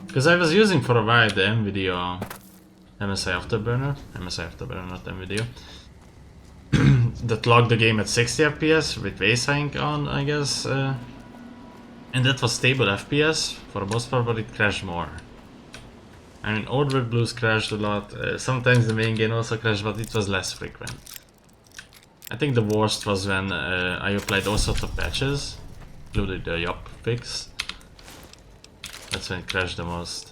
Because I was using for a while the NVIDIA MSI Afterburner, not NVIDIA, that logged the game at 60 FPS with VSync on, I guess. And that was stable FPS for the most part, but it crashed more. I mean, Old Blues crashed a lot. Sometimes the main game also crashed, but it was less frequent. I think the worst was when I applied all sorts of patches, including the YOP fix. That's when it crashed the most.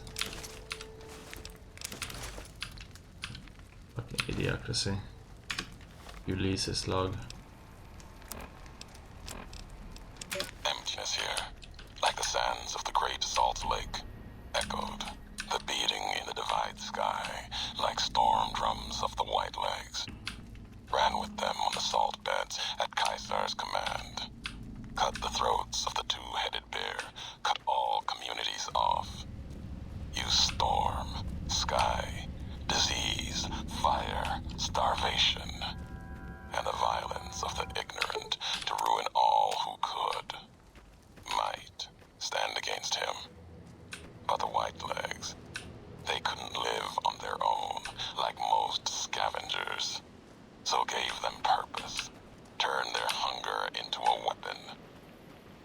Fucking idiocracy. Ulysses log. Emptiness here, like the sands of the great salt lake, echoed. The beating in the divide sky, like storm drums of the white legs. Ran with them on the salt beds at Caesar's command. Cut the throats of the two-headed bear, cut all communities off. Use storm, sky, disease, fire, starvation, and the violence of the ignorant to ruin all who could. Might stand against him. But the white legs, they couldn't live on their own like most scavengers. So gave them purpose, turned their hunger into a weapon.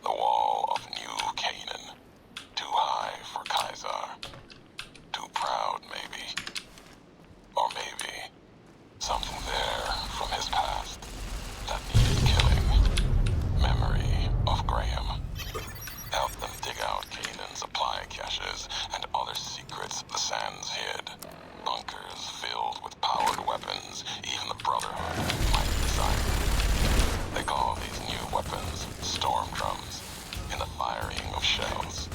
The wall of New Canaan, too high for Caesar, too proud maybe. Or maybe something there from his past that needed killing. Memory of Graham. Help them dig out Canaan's supply caches and other secrets the sands hid. Bunkers filled with powered weapons even the Brotherhood might desire. They call these new weapons storm drums. In the firing of shells,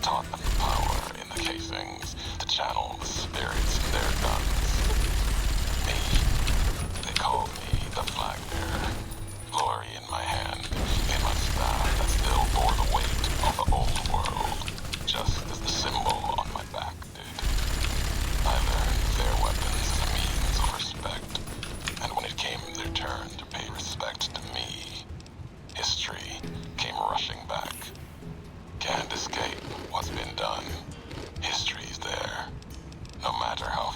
taught them the power in the casings to channel the spirits in their guns. Me, they called me the flag bearer. Glory in my hand, in my staff that still bore the weight of the old world, just as the symbol on my back did. I learned their weapons as a means of respect, and when it came their turn to pay respect to me, history came rushing back. Can't escape what's been done. History's there, no matter how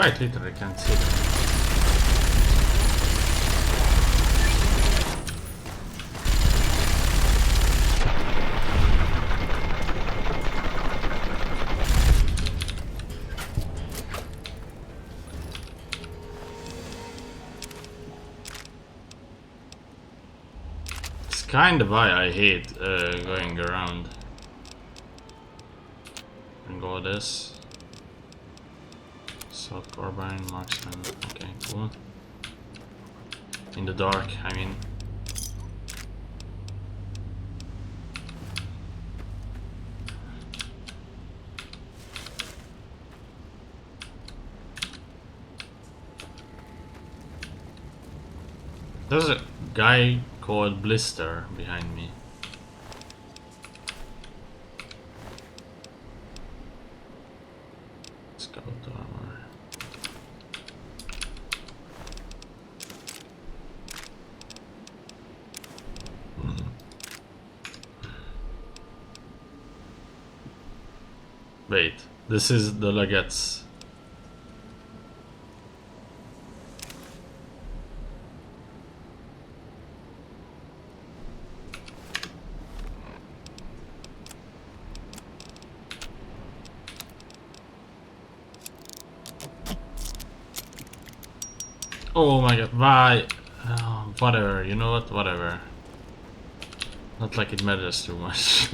quite literally can't see them. It's kind of why I hate going around. And go this. Salt carbine, marksman. Okay, cool. In the dark, I mean. There's a guy called Blister behind me. Scout armor. Wait, this is the Lagettes. Oh my god, why? Oh, whatever, you know what? Whatever. Not like it matters too much.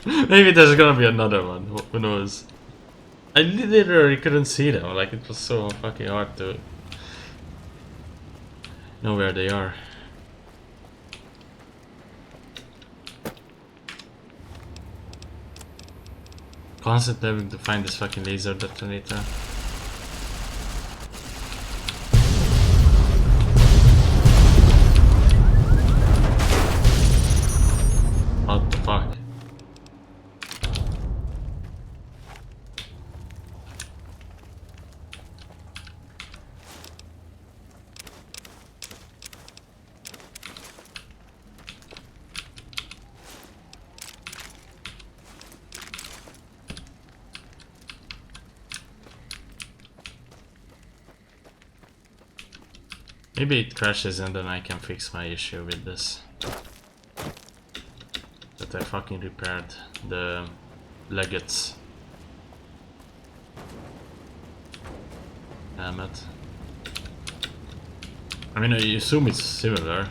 Maybe there's gonna be another one, who knows? I literally couldn't see them, like it was so fucking hard to know where they are. Constantly having to find this fucking laser detonator. What the fuck? Maybe it crashes and then I can fix my issue with this. That I fucking repaired the Legates. Damn it. I mean, I assume it's similar.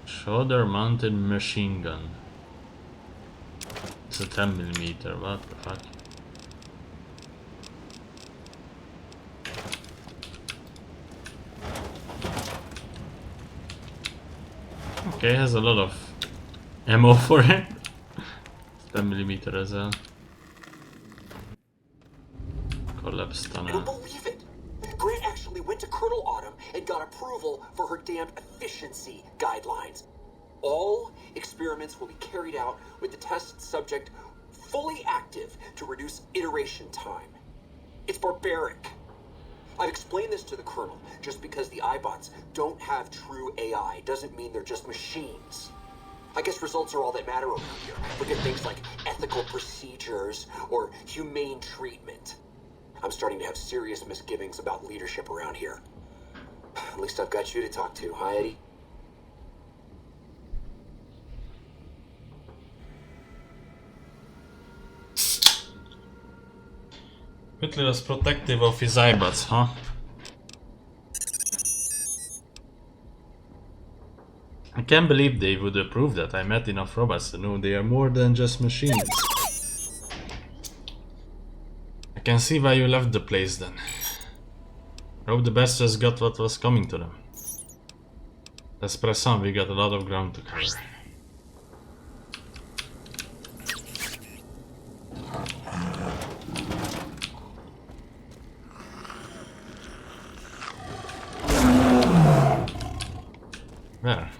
Shoulder mounted machine gun. It's a 10mm, what the fuck? Okay, has a lot of ammo for it. 10mm as well. Collapse I tunnel. don't believe it. Grant actually went to Colonel Autumn and got approval for her damned efficiency guidelines. All experiments will be carried out with the test subject fully active to reduce iteration time. It's barbaric. I've explained this to the Colonel. Just because the iBots don't have true AI doesn't mean they're just machines. I guess results are all that matter around here. Forget things like ethical procedures or humane treatment. I'm starting to have serious misgivings about leadership around here. At least I've got you to talk to, huh, Eddie? Whitley was protective of his iBots, huh? I can't believe they would approve that. I met enough robots to know they are more than just machines. I can see why you left the place then. Hope the bastards got what was coming to them. Let's press on, we got a lot of ground to cover. Where?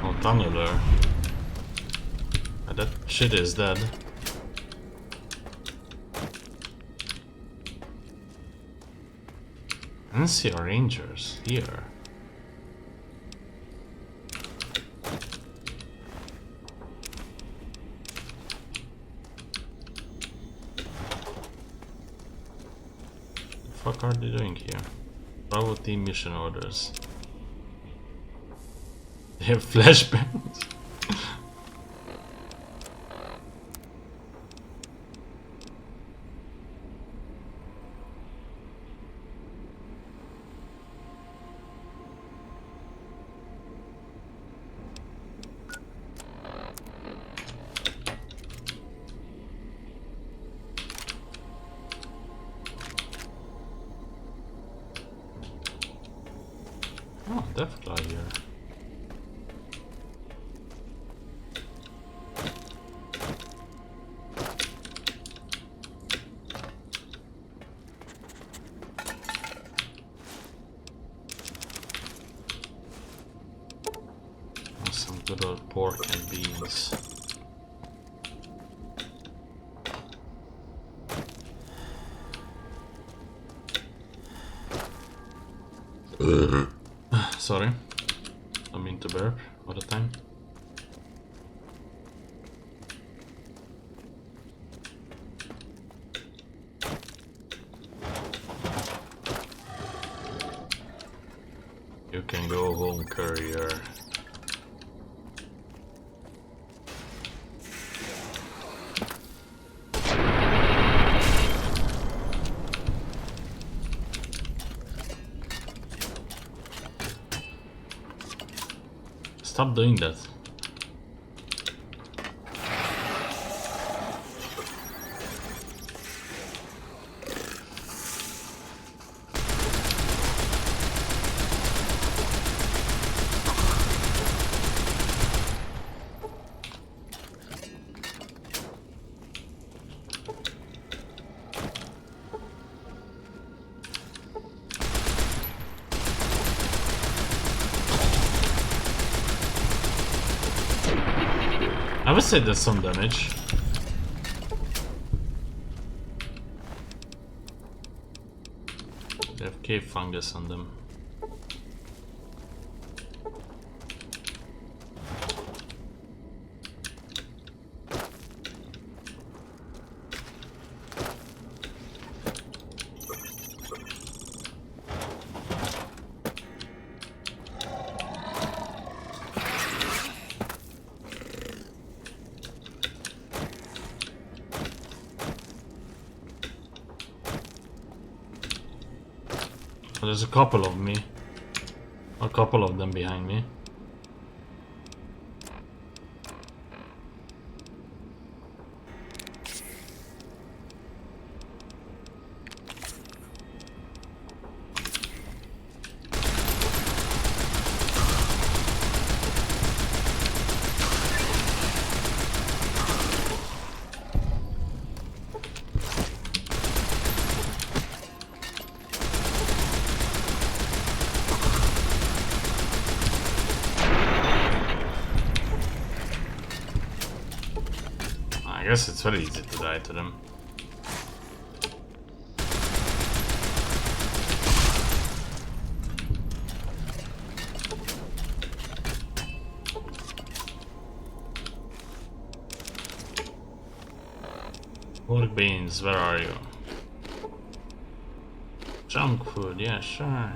Oh, tunneler. That shit is dead. I don't see our rangers here. What the fuck are they doing here? Bravo team mission orders. They have flashbangs. Oh, Deathfly here. Some good old pork and beans. Sorry, I mean to burp all the time. You can go home, courier. Stop doing that. I would say that's some damage. They have cave fungus on them. There's a couple of me. A couple of them behind me. I guess it's very easy to die to them. Pork beans, where are you? Junk food, yeah, sure.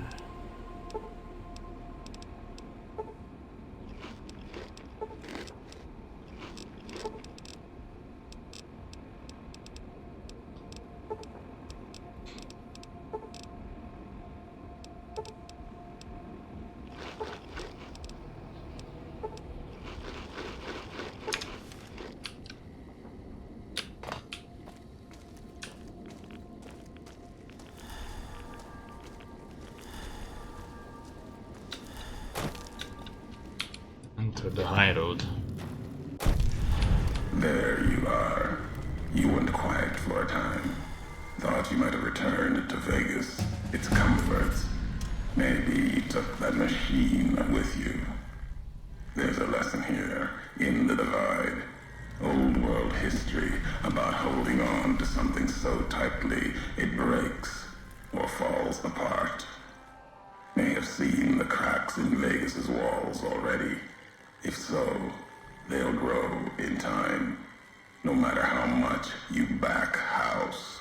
Enter the high road. There you are. You went quiet for a time. Thought you might have returned to Vegas, its comforts. Maybe you took that machine with you. There's a lesson here in the divide. Old world history about holding on to something so tightly it breaks or falls apart. May have seen the cracks in Vegas's walls already. If so, they'll grow in time, no matter how much you back house.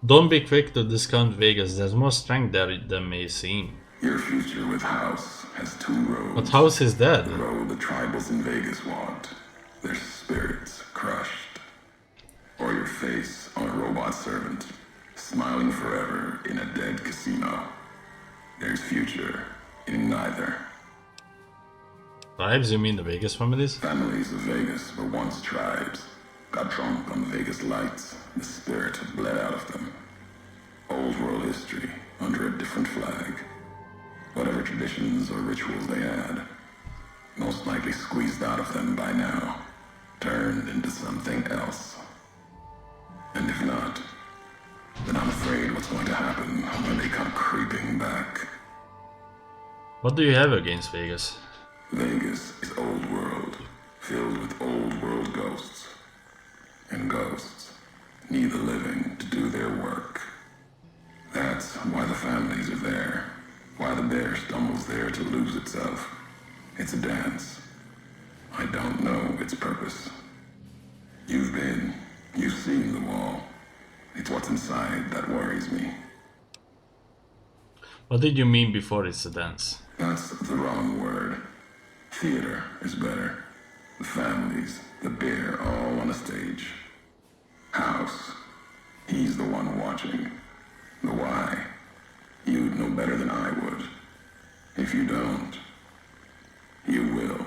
Don't be quick to discount Vegas. There's more strength there than may seem. Your future with House has two roads. But House is dead. The road the tribals in Vegas want, their spirits crushed. Or your face on a robot servant, smiling forever in a dead casino. There's future in neither. Tribes? You mean the Vegas families? Families of Vegas were once tribes. Got drunk on Vegas lights. The spirit had bled out of them. Old world history under a different flag. Whatever traditions or rituals they had, most likely squeezed out of them by now, turned into something else. And if not, then I'm afraid what's going to happen when they come creeping back. What do you have against Vegas? Vegas is old world, filled with old world ghosts. And ghosts need the living to do their work. That's why the families are there. Why the bear stumbles there to lose itself. It's a dance. I don't know its purpose. You've seen the wall. It's what's inside that worries me. What did you mean before it's a dance? That's the wrong word. Theater is better. The families, the bear, all on a stage. House. He's the one watching. The why. You'd know better than I would. If you don't, you will.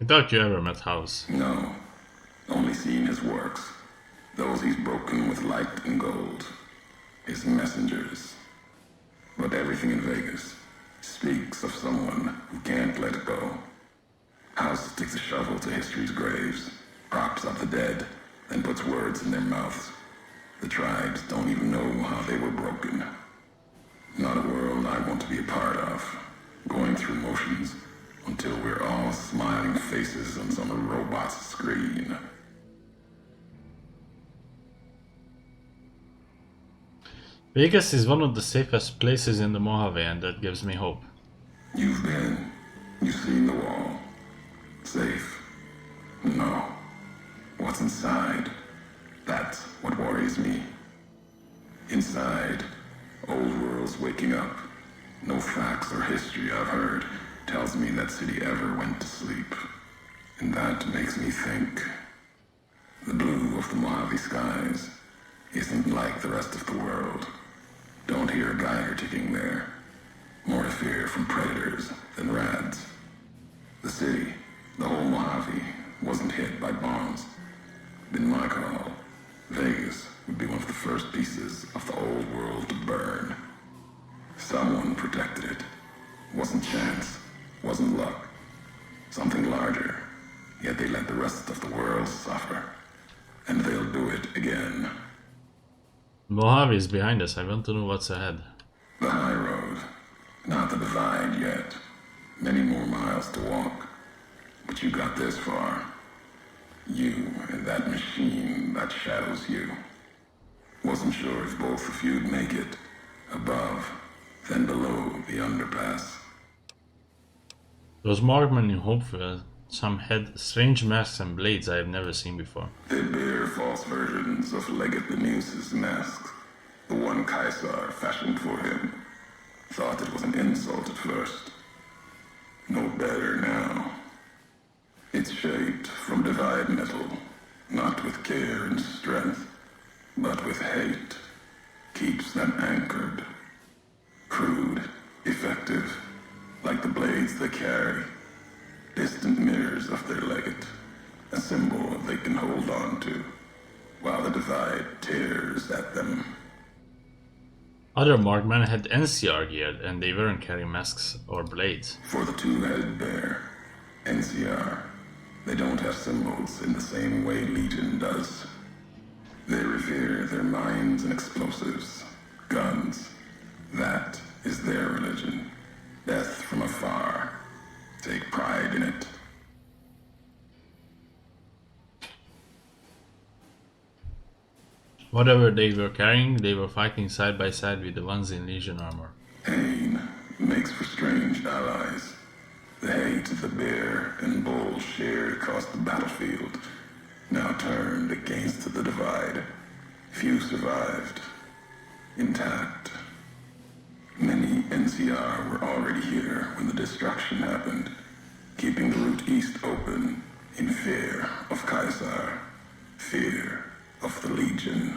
I doubt you ever met House. No. Only seen his works. Those he's broken with light and gold. His messengers. But everything in Vegas speaks of someone who can't let go. House sticks a shovel to history's graves, props up the dead, then puts words in their mouths. The tribes don't even know how they were broken. Not a world I want to be a part of. Going through motions until we're all smiling faces on some robot's screen. Vegas is one of the safest places in the Mojave, and that gives me hope. You've seen the wall. Safe. No. What's inside? That's what worries me. Inside, old world's waking up. No facts or history I've heard tells me that city ever went to sleep. And that makes me think. The blue of the Mojave skies isn't like the rest of the world. Don't hear a Geiger ticking there. More to fear from predators than rads. The city, the whole Mojave, wasn't hit by bombs. Been my call. Vegas would be one of the first pieces of the old world to burn. Someone protected it. Wasn't chance. Wasn't luck. Something larger. Yet they let the rest of the world suffer. And they'll do it again. Mojave is behind us. I want to know what's ahead. The high road. Not the divide yet. Many more miles to walk. But you got this far. You and that machine that shadows you. Wasn't sure if both of you'd make it. Above, then below the underpass. Those markmen in Hopeville, some had strange masks and blades I have never seen before. They bear false versions of Legate Beneus's masks. The one Caesar fashioned for him. Thought it was an insult at first. No better now. It's shaped from divide metal, not with care and strength, but with hate. Keeps them anchored. Crude, effective, like the blades they carry. Distant mirrors of their legate, a symbol they can hold on to, while the divide tears at them. Other markmen had NCR gear, and they weren't carrying masks or blades. For the two-headed bear, NCR, They don't have symbols in the same way Legion does. They revere their mines and explosives, guns. That is their religion. Death from afar. Take pride in it. Whatever they were carrying, they were fighting side by side with the ones in Legion armor. Pain makes for strange allies. The hate the bear and bull shared across the battlefield now turned against the divide. Few survived, intact. Many NCR were already here when the destruction happened, keeping the route east open in fear of Caesar, fear of the Legion.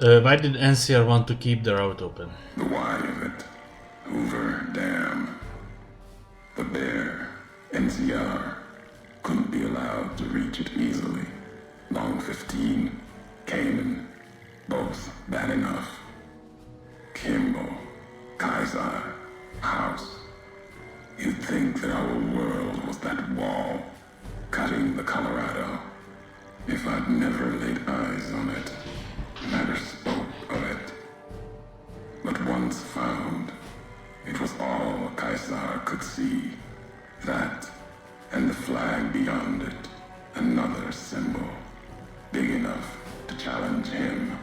Why did NCR want to keep the route open? The why of it. Hoover Dam. The bear, NCR, couldn't be allowed to reach it easily. Long 15, Cayman, both bad enough. Kimball, Kaiser, House. You'd think that our world was that wall, cutting the Colorado. If I'd never laid eyes on it, never spoke of it. But once found, it was all Caesar could see. That, and the flag beyond it, another symbol, big enough to challenge him.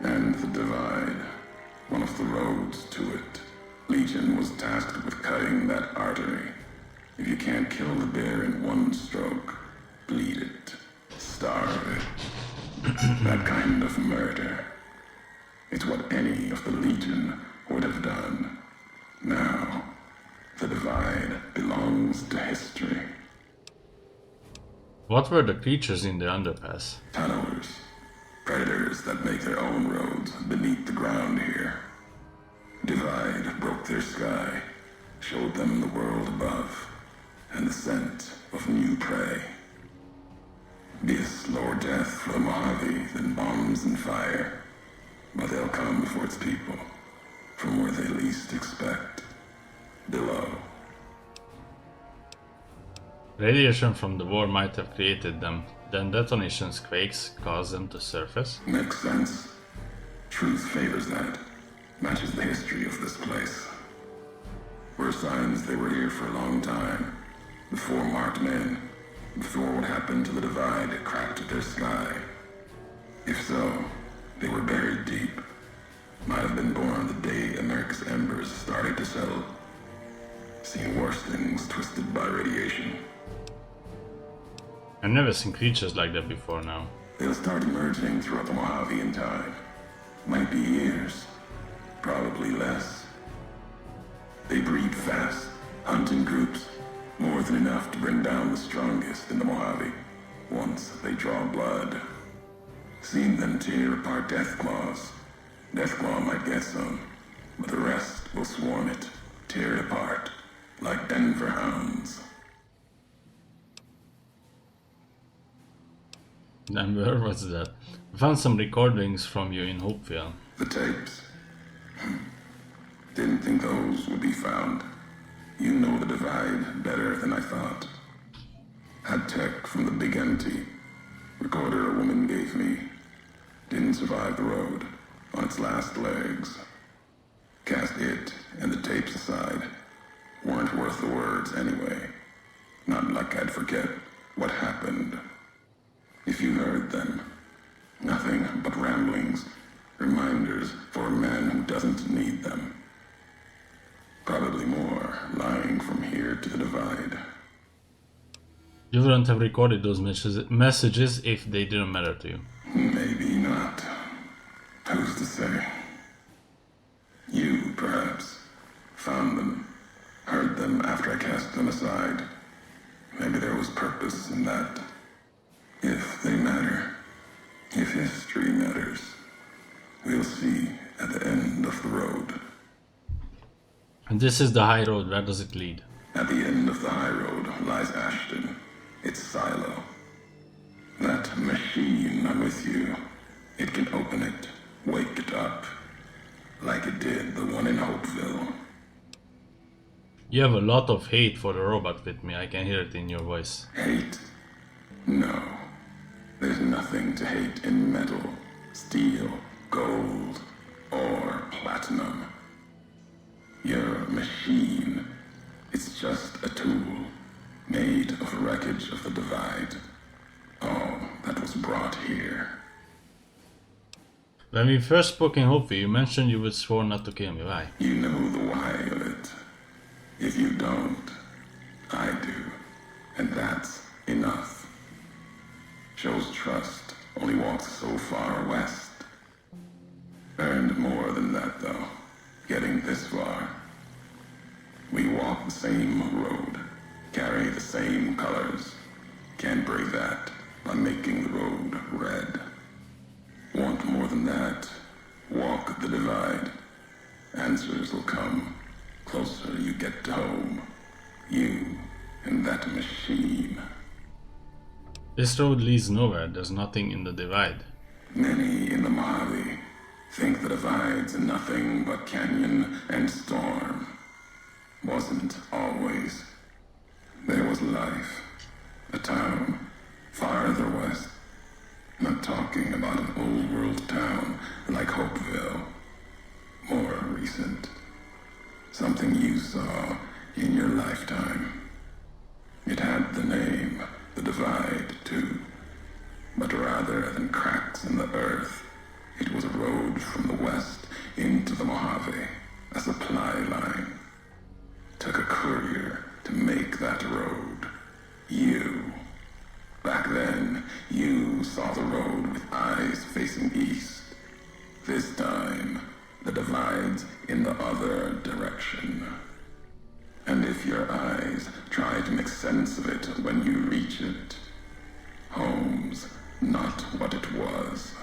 And the divide, one of the roads to it. Legion was tasked with cutting that artery. If you can't kill the bear in one stroke, bleed it, starve it. That kind of murder. It's what any of the Legion would have done. Now, the divide belongs to history. What were the creatures in the underpass? Tunnelers. Predators that make their own roads beneath the ground here. Divide broke their sky, showed them the world above, and the scent of new prey. Be a slower death for the Mojave than bombs and fire, but they'll come for its people, from where they least expect, below. Radiation from the war might have created them, then detonations quakes caused them to surface? Makes sense. Truth favors that. Matches the history of this place. Were signs they were here for a long time, before marked men, before what happened to the divide cracked their sky. If so, they were buried deep. Might have been born the day America's embers started to settle. Seen worse things twisted by radiation. I've never seen creatures like that before now. They'll start emerging throughout the Mojave in time. Might be years. Probably less. They breed fast, hunt in groups, more than enough to bring down the strongest in the Mojave, once they draw blood. Seen them tear apart Deathclaws. Deathclaw might get some, but the rest will swarm it, tear it apart, like Denver hounds. And where was that? I found some recordings from you in Hopeville. The tapes. Didn't think those would be found. You know the divide better than I thought. Had tech from the big empty. Recorder a woman gave me. Didn't survive the road. On its last legs. Cast it and the tapes aside. Weren't worth the words anyway. Not like I'd forget what happened. If you heard them. Nothing but ramblings. Reminders for a man who doesn't need them. Probably more lying from here to the divide. You wouldn't have recorded those messages if they didn't matter to you. Maybe not. Who's to say? You, perhaps, found them, heard them after I cast them aside. Maybe there was purpose in that. If they matter, if history matters, we'll see at the end of the road. And this is the high road, where does it lead? At the end of the high road lies Ashton. It's Silo. That machine with you, it can open it, wake it up, like it did the one in Hopeville. You have a lot of hate for the robot with me, I can hear it in your voice. Hate? No. There's nothing to hate in metal, steel, gold, or platinum. Your machine, it's just a tool, made of wreckage of the Divide. All that was brought here. When we first spoke in Hopeville, you mentioned you would swear not to kill me. Why? You know the why of it. If you don't, I do. And that's enough. Shows trust only walks so far west. Earned more than that, though, getting this far. We walk the same road, carry the same colors. Can't break that by making the road red. Want more than that? Walk the Divide. Answers will come. Closer you get to home. You and that machine. This road leads nowhere, there's nothing in the Divide. Many in the Mojave think the Divide's nothing but canyon and storm. Wasn't always. There was life. A town farther west. Not talking about an old world town like Hopeville. More recent. Something you saw in your lifetime. It had the name, the Divide, too. But rather than cracks in the earth, it was a road from the west into the Mojave, a supply line. Took a courier to make that road. You. Back then, you saw the road with eyes facing east. This time, the Divide's in the other direction. And if your eyes try to make sense of it when you reach it, home's not what it was.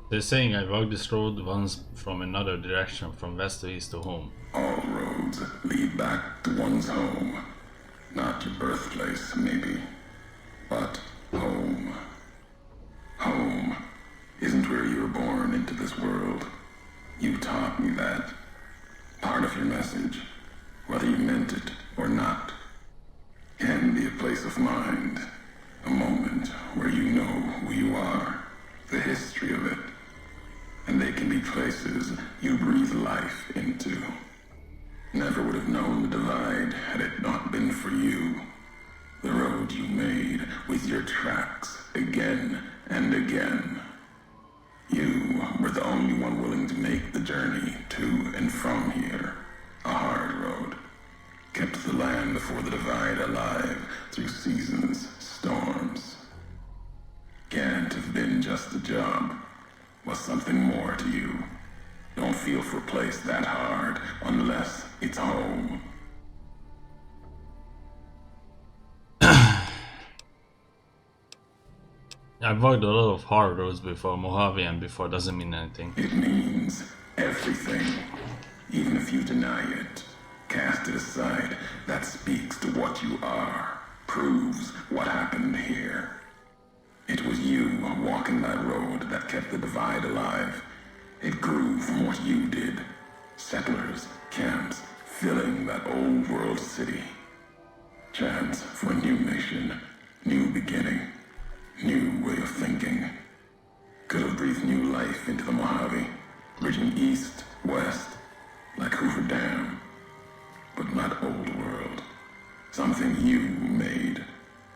They're saying I walked this road once from another direction, from west to east to home. All roads lead back to one's home. Not your birthplace, maybe, but home. Home isn't where you were born into this world. You taught me that. Part of your message, whether you meant it or not, can be a place of mind, a moment where you know who you are, the history of it, and they can be places you breathe life into. Never would have known the Divide had it not been for you. The road you made with your tracks again and again. You were the only one willing to make the journey to and from here. A hard road. Kept the land before the Divide alive through seasons, storms. Can't have been just a job. Was something more to you. Don't feel for a place that hard unless it's home. I've walked a lot of hard roads before, Mojave and before doesn't mean anything. It means everything. Even if you deny it, cast it aside, that speaks to what you are. Proves what happened here. It was you walking that road that kept the Divide alive. It grew from what you did. Settlers, camps, filling that old world city. Chance for a new mission, new beginning, new way of thinking. Could have breathed new life into the Mojave, bridging east, west, like Hoover Dam. But not old world. Something you made.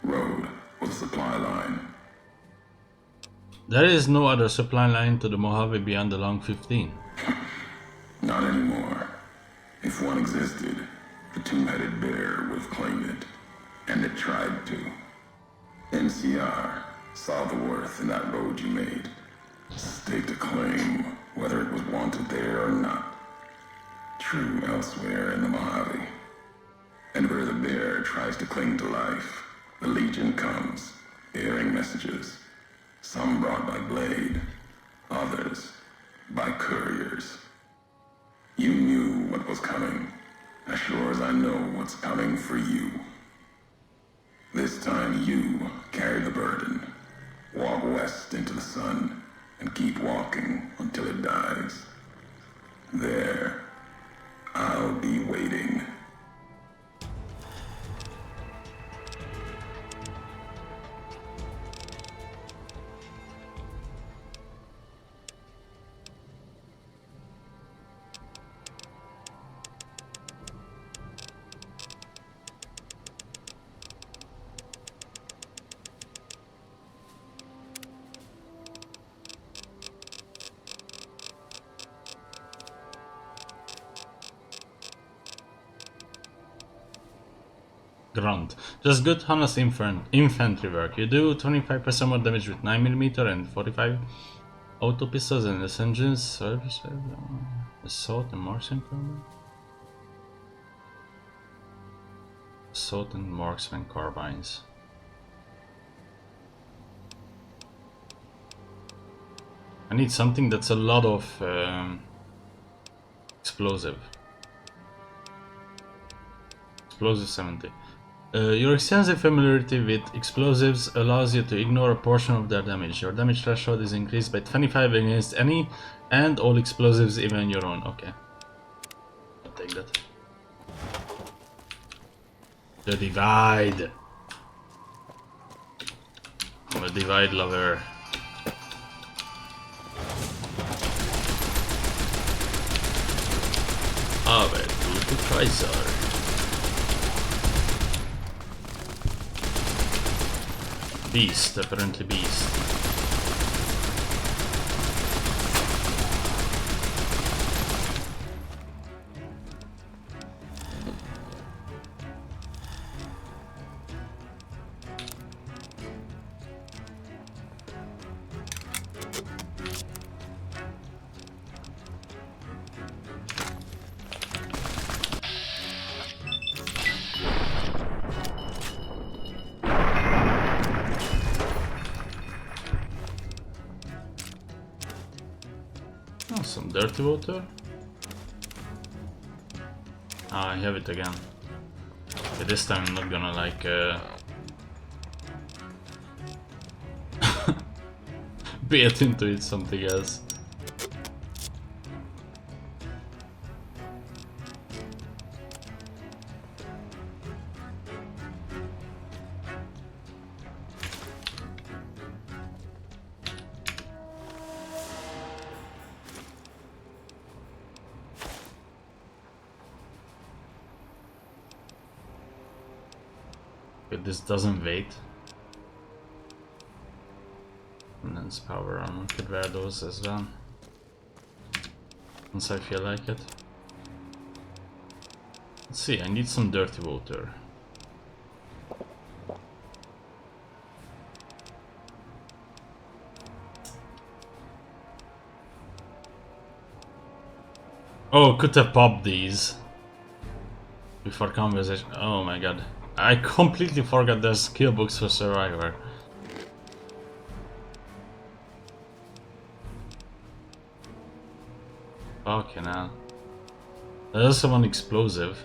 Road was a supply line. There is no other supply line to the Mojave beyond the Long 15. Not anymore. If one existed, the two-headed bear would have claimed it. And it tried to. NCR saw the worth in that road you made. Staked a claim, whether it was wanted there or not. True elsewhere in the Mojave. And where the bear tries to cling to life, the Legion comes, bearing messages. Some brought by blade, others by couriers. You knew what was coming, as sure as I know what's coming for you. This time you carry the burden. Walk west into the sun and keep walking until it dies. There, I'll be waiting. Grunt. Just good honest infantry work. You do 25% more damage with 9mm and 45 auto pistols and SMGs. Service assault and marksman combat. Assault and marksman carbines. I need something that's a lot of explosive. Explosive 70. Your extensive familiarity with explosives allows you to ignore a portion of their damage. Your damage threshold is increased by 25 against any and all explosives, even your own. Okay. I'll take that. The Divide. I'm a Divide lover. Aber gute Kaiser. Beast, apparently beast. Some dirty water. Ah, I have it again. But this time I'm not gonna like bait into it something else. This doesn't wait. Immense power armor, could wear those as well. Once I feel like it. Let's see, I need some dirty water. Oh, could have popped these before conversation. Oh my god. I completely forgot there's skill books for Survivor. Fucking hell. There's someone explosive.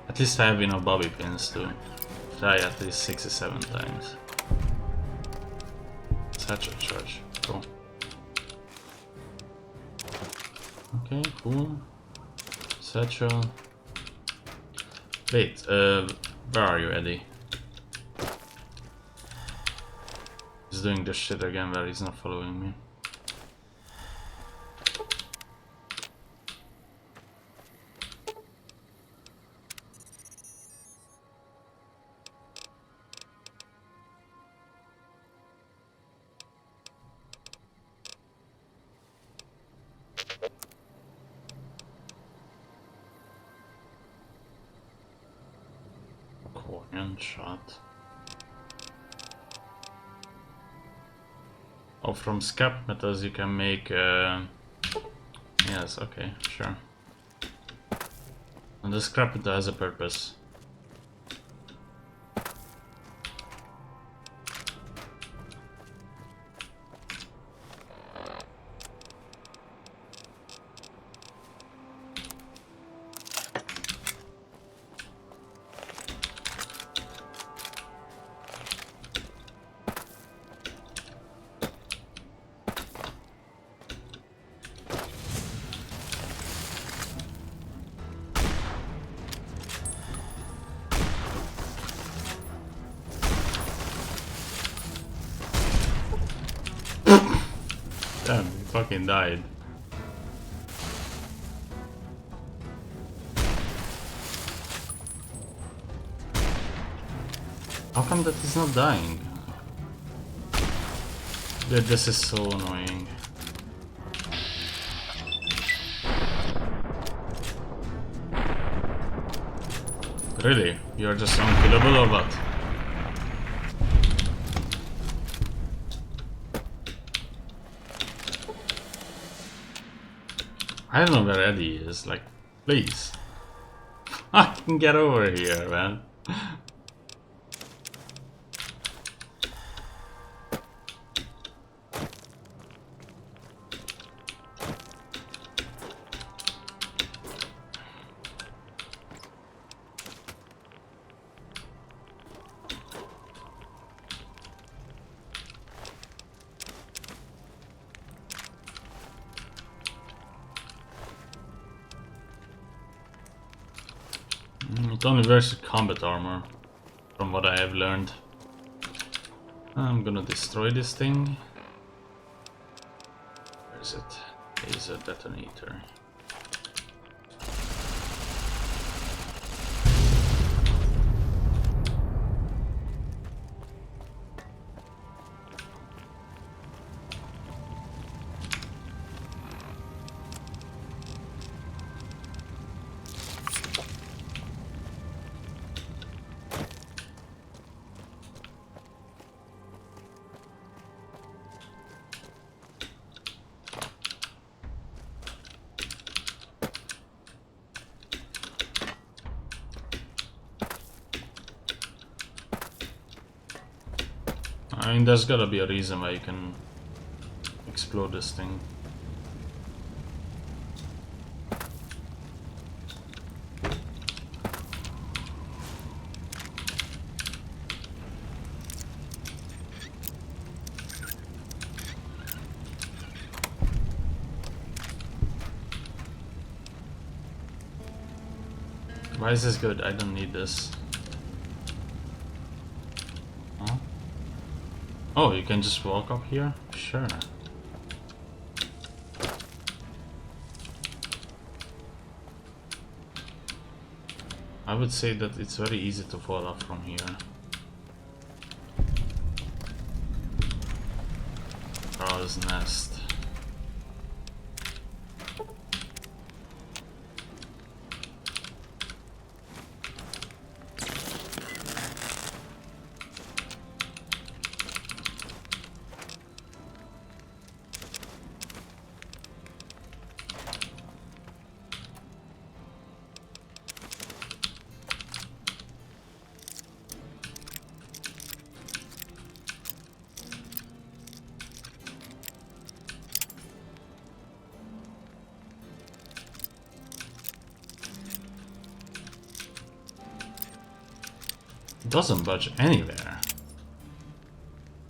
At least I have enough bobby pins to try at least 67 times. Satchel charge. Cool. Okay, cool. Satchel. Wait, where are you, Eddie? He's doing this shit again where he's not following me. Shot. Oh, from scrap metals you can make yes, okay, sure. And the scrap it has a purpose. Damn, he fucking died. How come that he's not dying? Dude, this is so annoying. Really? You're just unkillable or what? I don't know where Eddie is, like, please. I can get over here, man. It only wears combat armor, from what I have learned. I'm gonna destroy this thing. Where is it? Is a detonator. I mean, there's gotta be a reason why you can explode this thing. Why is this good? I don't need this. Huh? Oh, you can just walk up here? Sure. I would say that it's very easy to fall off from here. Crow's nest. It doesn't budge anywhere.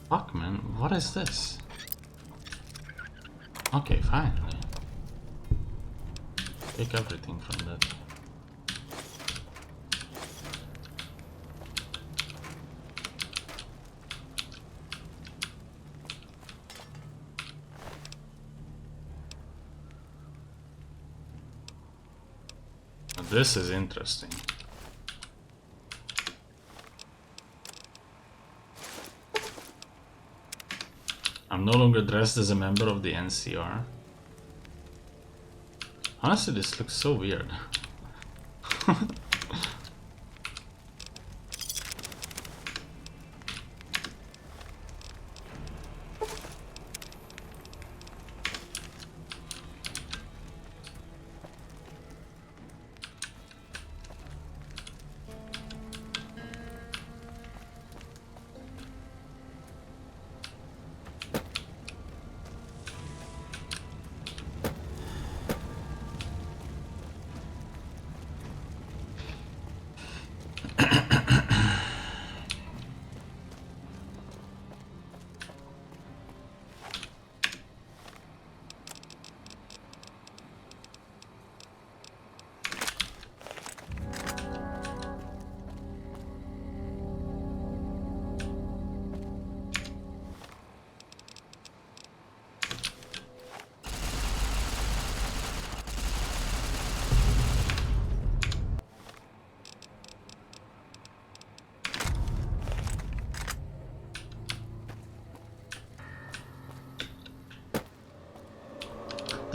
Fuck, man, what is this? Okay, finally. Take everything from that. Now this is interesting. I'm no longer dressed as a member of the NCR. Honestly, this looks so weird.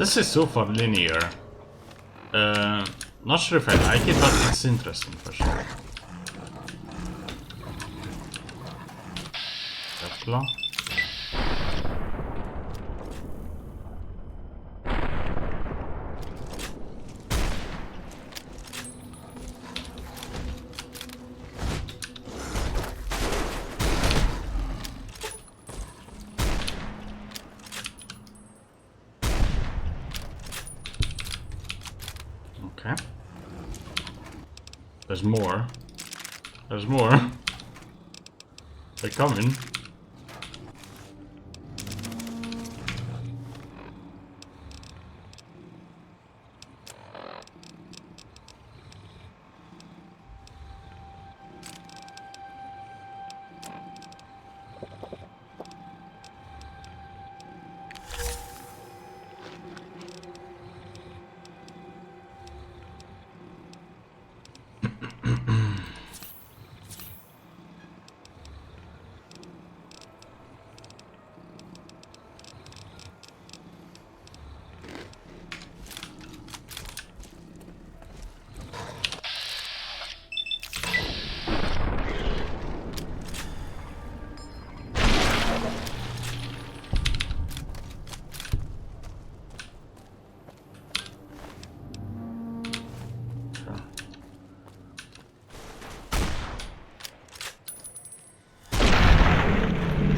This is so far linear. Not sure if I like it, but it's interesting for sure. Claw. Okay. There's more. There's more. They're coming.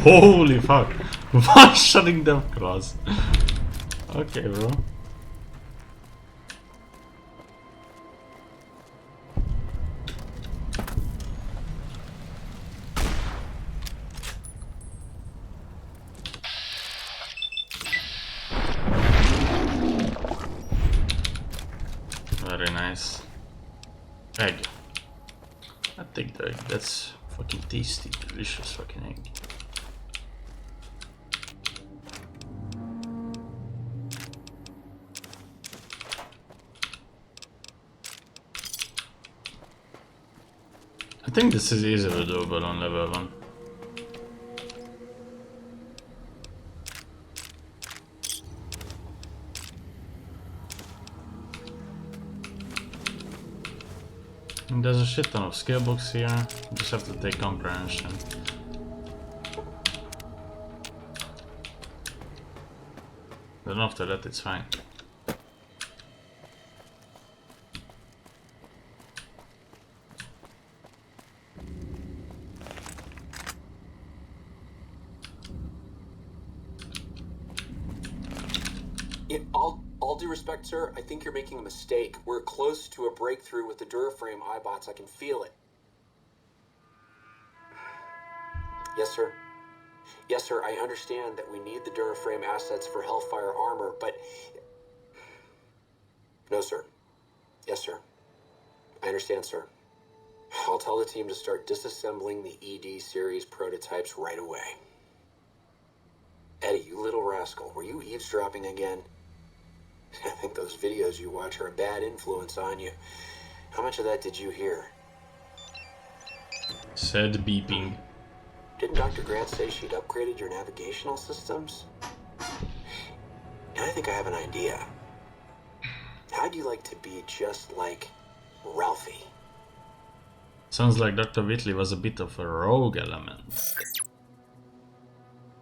Holy fuck! One shutting them across. Okay, bro. Very nice. Egg. I take the egg. That's fucking tasty, delicious fucking egg. I think this is easily doable on level 1. And there's a shit ton of skill books here, you just have to take comprehension. Then after that it's fine. All due respect, sir, I think you're making a mistake. We're close to a breakthrough with the Duraframe iBots. I can feel it. Yes, sir. Yes, sir, I understand that we need the Duraframe assets for Hellfire armor, but... No, sir. Yes, sir. I understand, sir. I'll tell the team to start disassembling the ED series prototypes right away. Eddie, you little rascal, were you eavesdropping again? I think those videos you watch are a bad influence on you. How much of that did you hear? Said beeping. Didn't Dr. Grant say she'd upgraded your navigational systems? And I think I have an idea. How'd you like to be just like Ralphie? Sounds like Dr. Whitley was a bit of a rogue element.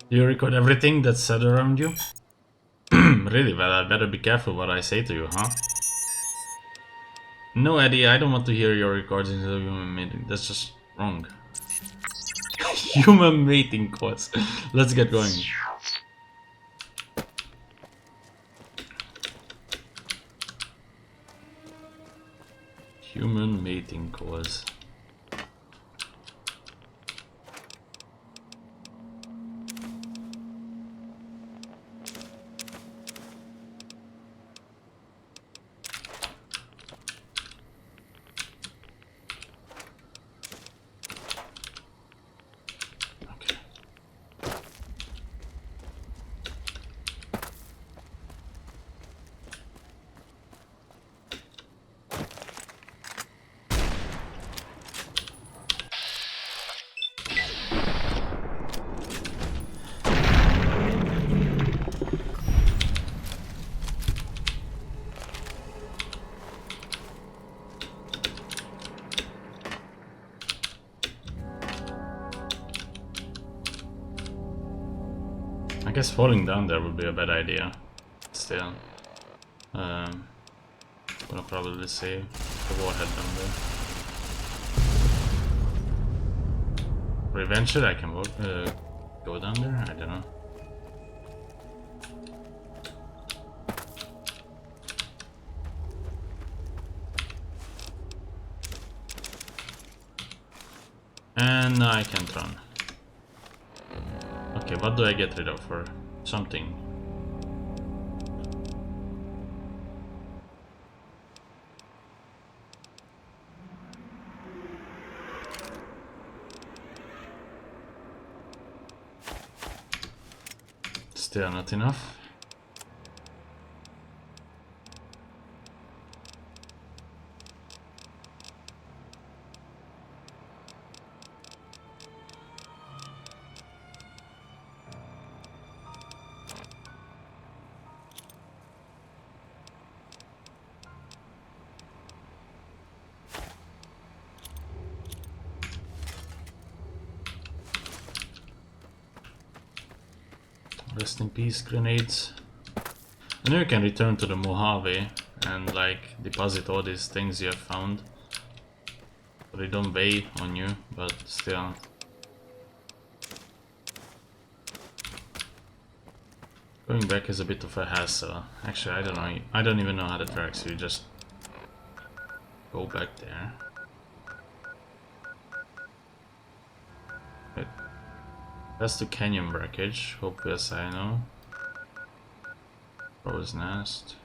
Do you record everything that's said around you? Really? Well, I better be careful what I say to you, huh? No, Eddie, I don't want to hear your recordings of human mating. That's just wrong. Human mating course. Let's get going. Human mating course. I guess falling down there would be a bad idea. Still. Gonna probably save the warhead down there. Or eventually I can go down there? I don't know. And now I can't run. Okay, what do I get rid of for something? Still not enough. Rest in peace, grenades. I know you can return to the Mojave and like deposit all these things you have found. They don't weigh on you, but still. Going back is a bit of a hassle. Actually, I don't know. I don't even know how that works. You just go back there. Wait. That's the canyon breakage. Hope yes, I know. Crow's Nest.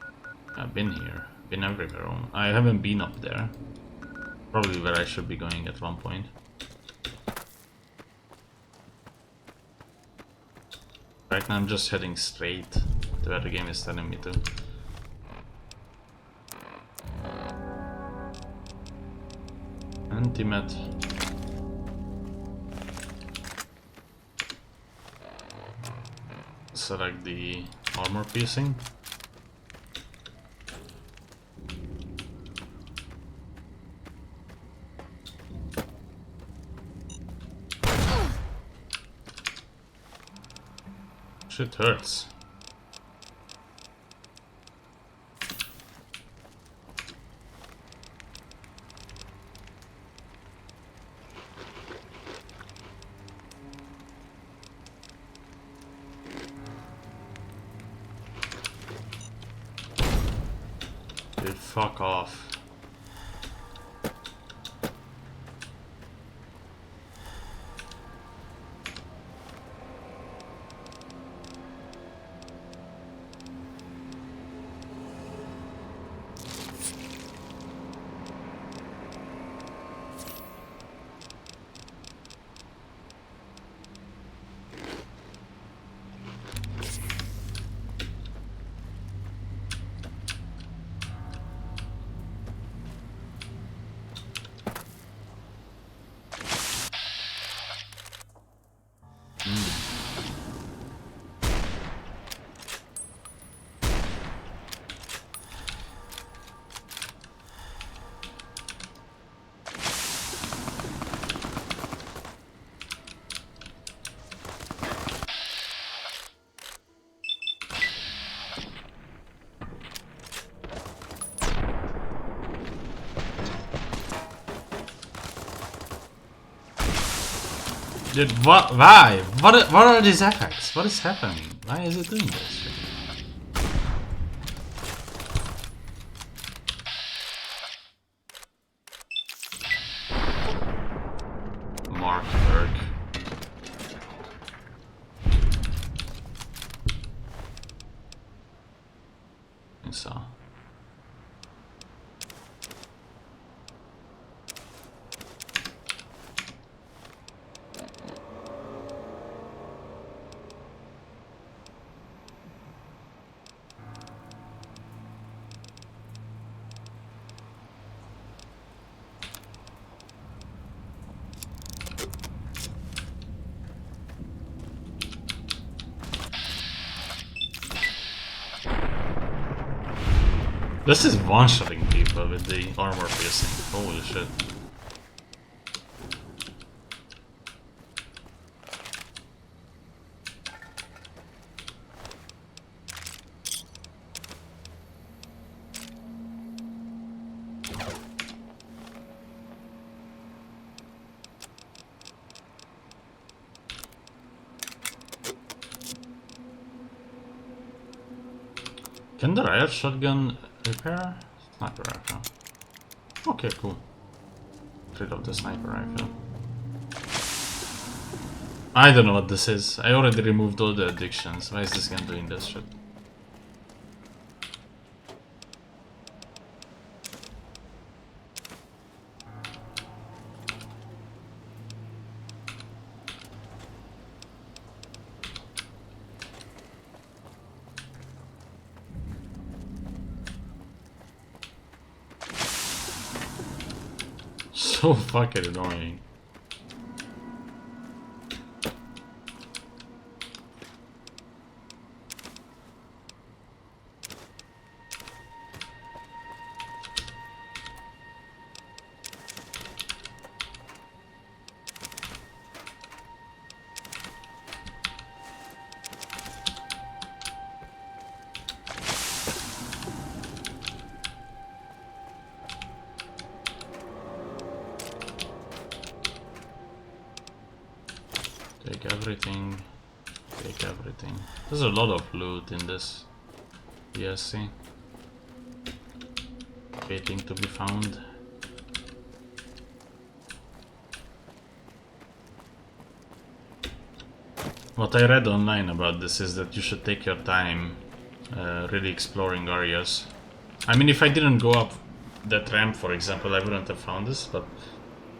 I've been here. Been everywhere. I haven't been up there. Probably where I should be going at one point. Right now I'm just heading straight to where the game is telling me to. Antimet. Select the armor piercing. Shit hurts. Dude, fuck off. Dude, what? Why? What are these effects? What is happening? Why is it doing this? Mark Berg. I saw. This is one-shotting people with the armor piercing. Holy shit. Can the riot shotgun repair? Sniper rifle. Okay, cool. Get rid of the sniper rifle. I don't know what this is. I already removed all the addictions. Why is this gun doing this shit? So fucking annoying. Take everything. Take everything. There's a lot of loot in this DSC. Waiting to be found. What I read online about this is that you should take your time really exploring areas. I mean, if I didn't go up that ramp, for example, I wouldn't have found this, but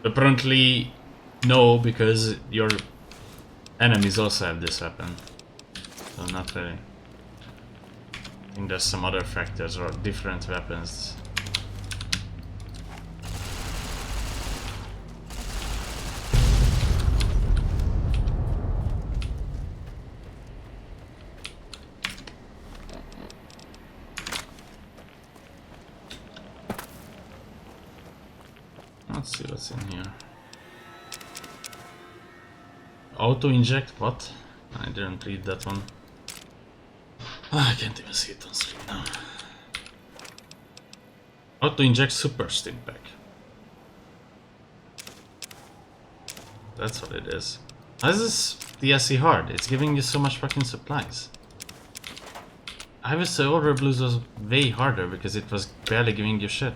apparently no, because your enemies also have this weapon. So not really. I think there's some other factors or different weapons. Let's see what's in here. Auto inject? What? I didn't read that one. I can't even see it on screen now. Auto inject super stim pack. That's what it is. Why is this DSC hard? It's giving you so much fucking supplies. I was the Order Blues was way harder because it was barely giving you shit.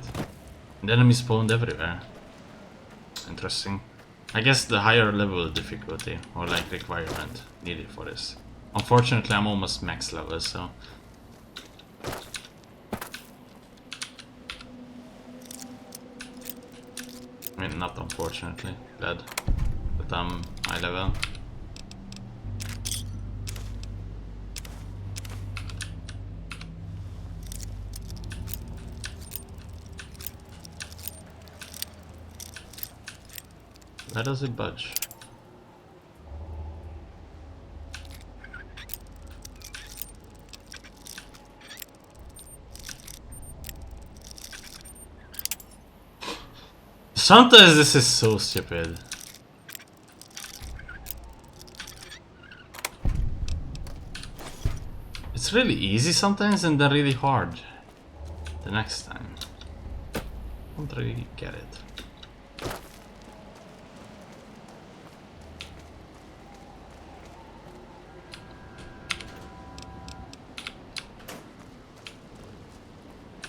And the enemies spawned everywhere. Interesting. I guess the higher level difficulty or like requirement needed for this. Unfortunately, I'm almost max level, so. I mean, not unfortunately, glad that I'm high level. Where does it budge? Sometimes this is so stupid. It's really easy sometimes and then really hard the next time. Don't really get it.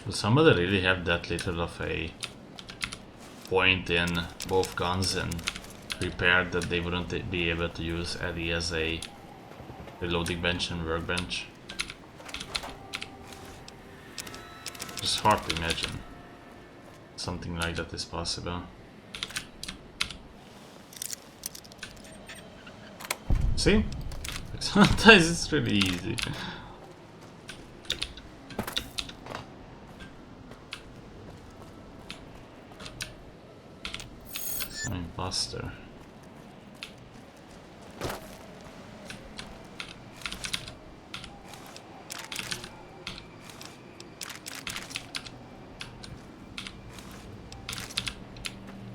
Will somebody really have that little of a point in both guns and repair that they wouldn't be able to use Eddie as a reloading bench and workbench? It's hard to imagine something like that is possible. See? Sometimes it's really easy. Some imposter.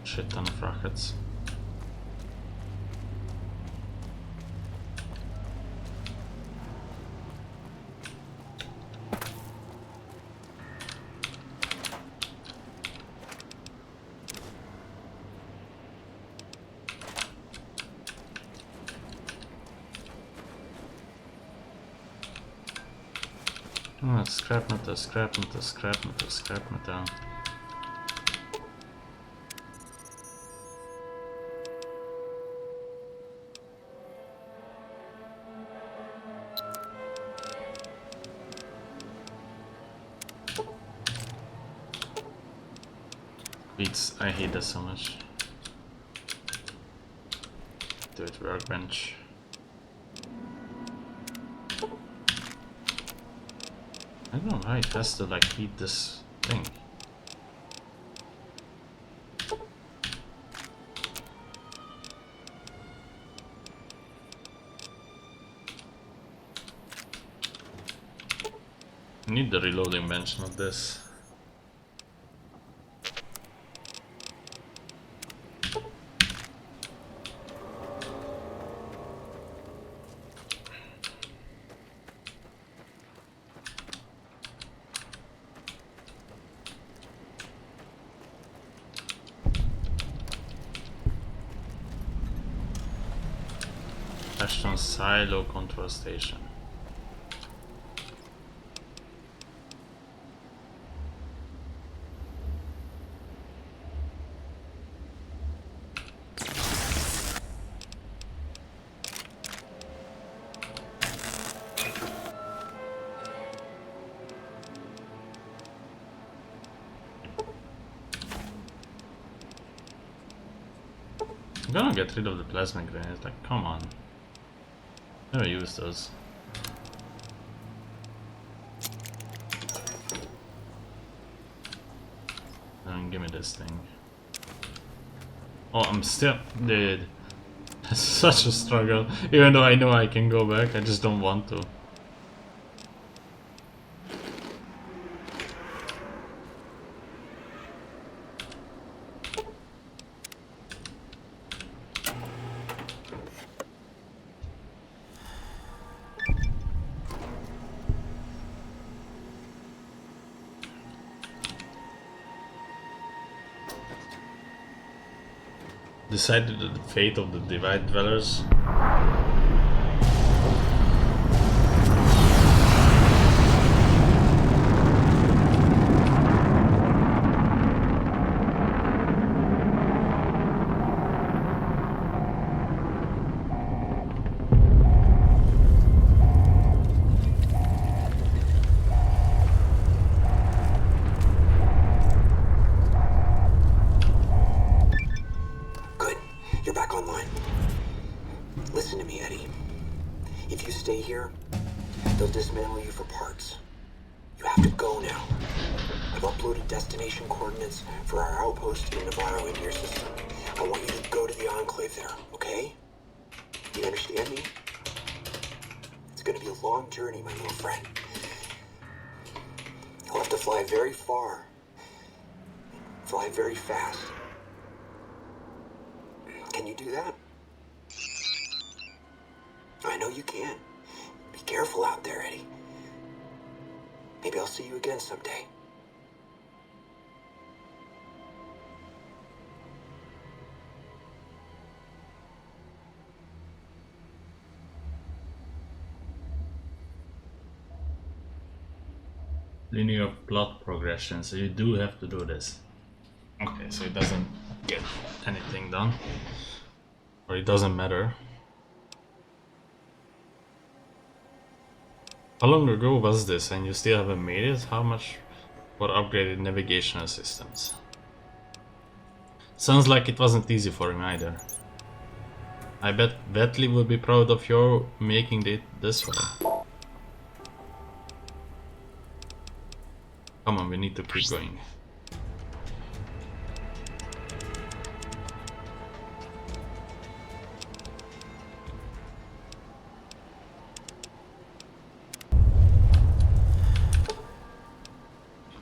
Shit ton of rockets. Oh, scrap metal, scrap metal, scrap metal, scrap metal. Beats, I hate this so much. Do it, workbench. I don't know why it has to like heat this thing. I need the reloading bench, not this. Ashton Silo Control Station. I'm gonna get rid of the plasma grenades, like come on. Never use those. Give me this thing. Oh, I'm still... Dude. It's such a struggle. Even though I know I can go back, I just don't want to. Decided the fate of the Divide Dwellers. Linear plot progression, so you do have to do this. Okay, so it doesn't get anything done. Or it doesn't matter. How long ago was this and you still haven't made it? How much for upgraded navigational systems? Sounds like it wasn't easy for him either. I bet Vetley would be proud of your making it this far. Come on, we need to keep going.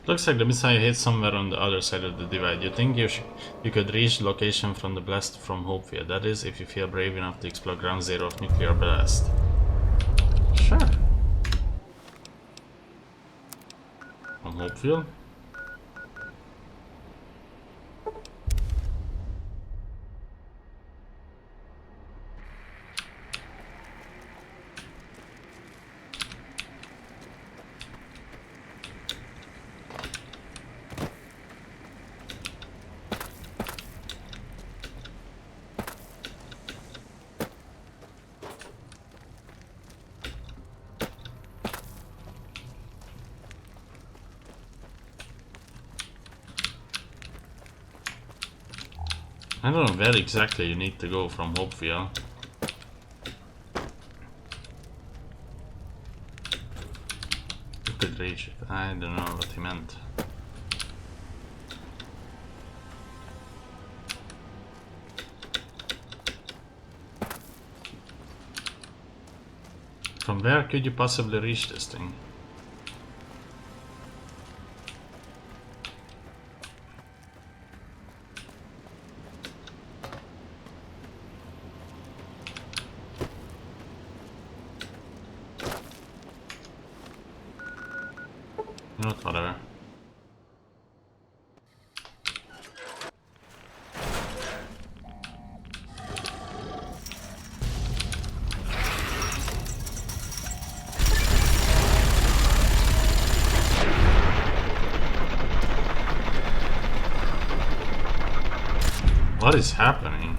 Looks like the missile hit somewhere on the other side of the divide. You think you could reach the location from the blast from Hopefield? That is, if you feel brave enough to explore ground zero of nuclear blast. Sure. From Hopefield? I don't know where exactly you need to go from Hopeville. You could reach it. I don't know what he meant. From where could you possibly reach this thing? You know what, whatever. What is happening?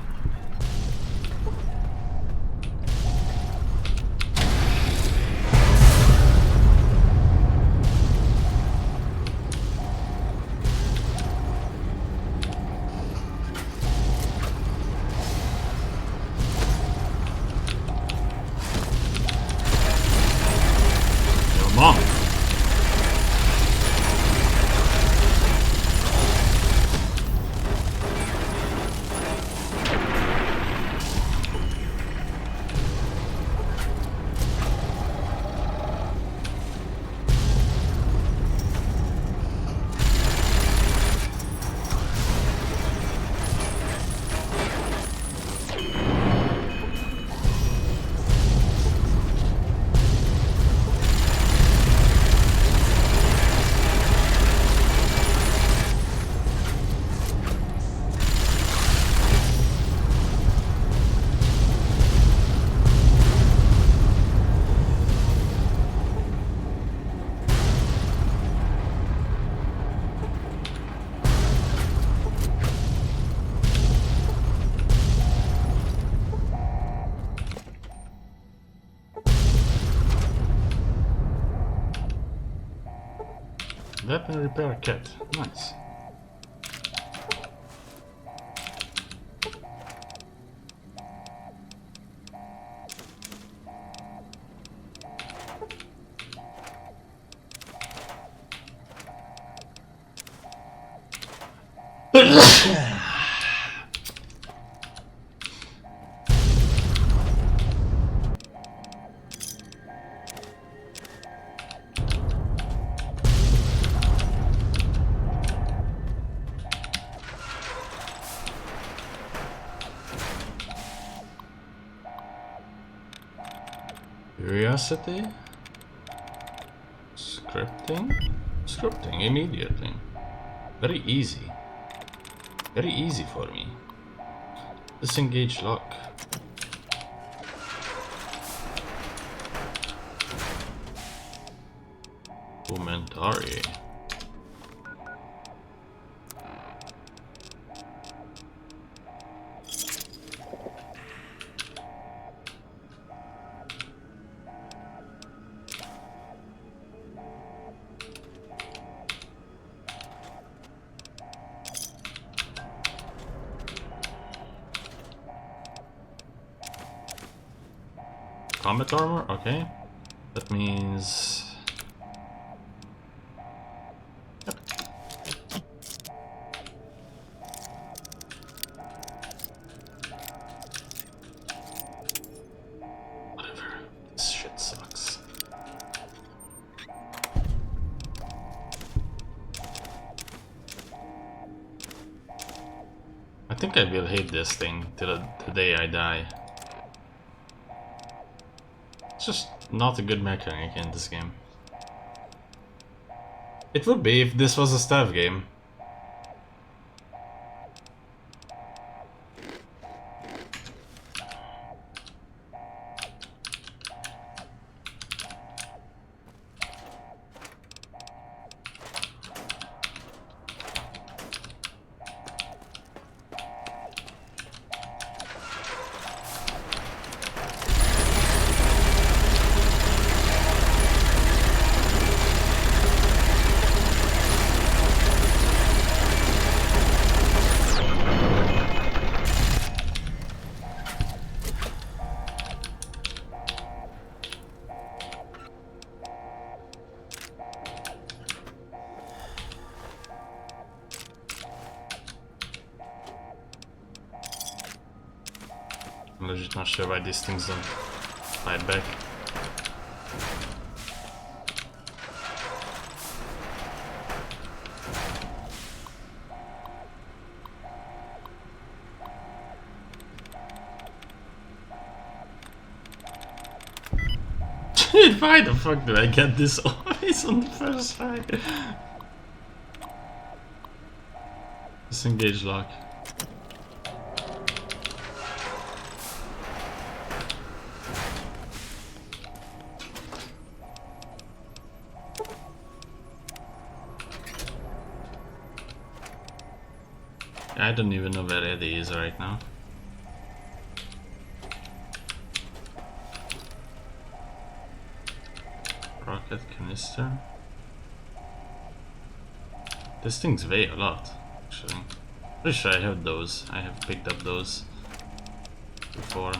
Your mom. Weapon repair kit. Nice. Curiosity? Scripting? Scripting immediately. Very easy. Very easy for me. Disengage lock. Commentary. Combat armor? Okay. That means... Yep. Whatever. This shit sucks. I think I will hate this thing till the day I die. Just not a good mechanic in this game. It would be if this was a stealth game. I'm legit not sure why these things don't fight back. Why the fuck did I get this always on the first try? Disengage lock. I don't even know where Eddie is right now. Rocket canister. This thing's weigh a lot, actually. Pretty sure I have those. I have picked up those before.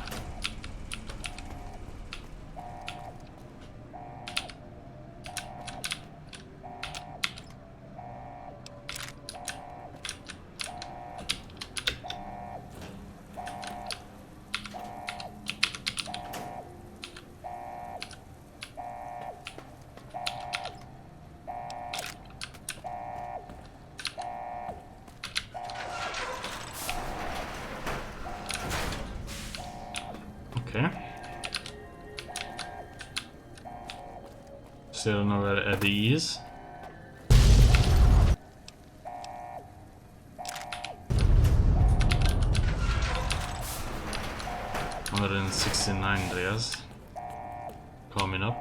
Okay. Still don't know where Eddie is. $169 Andreas coming up.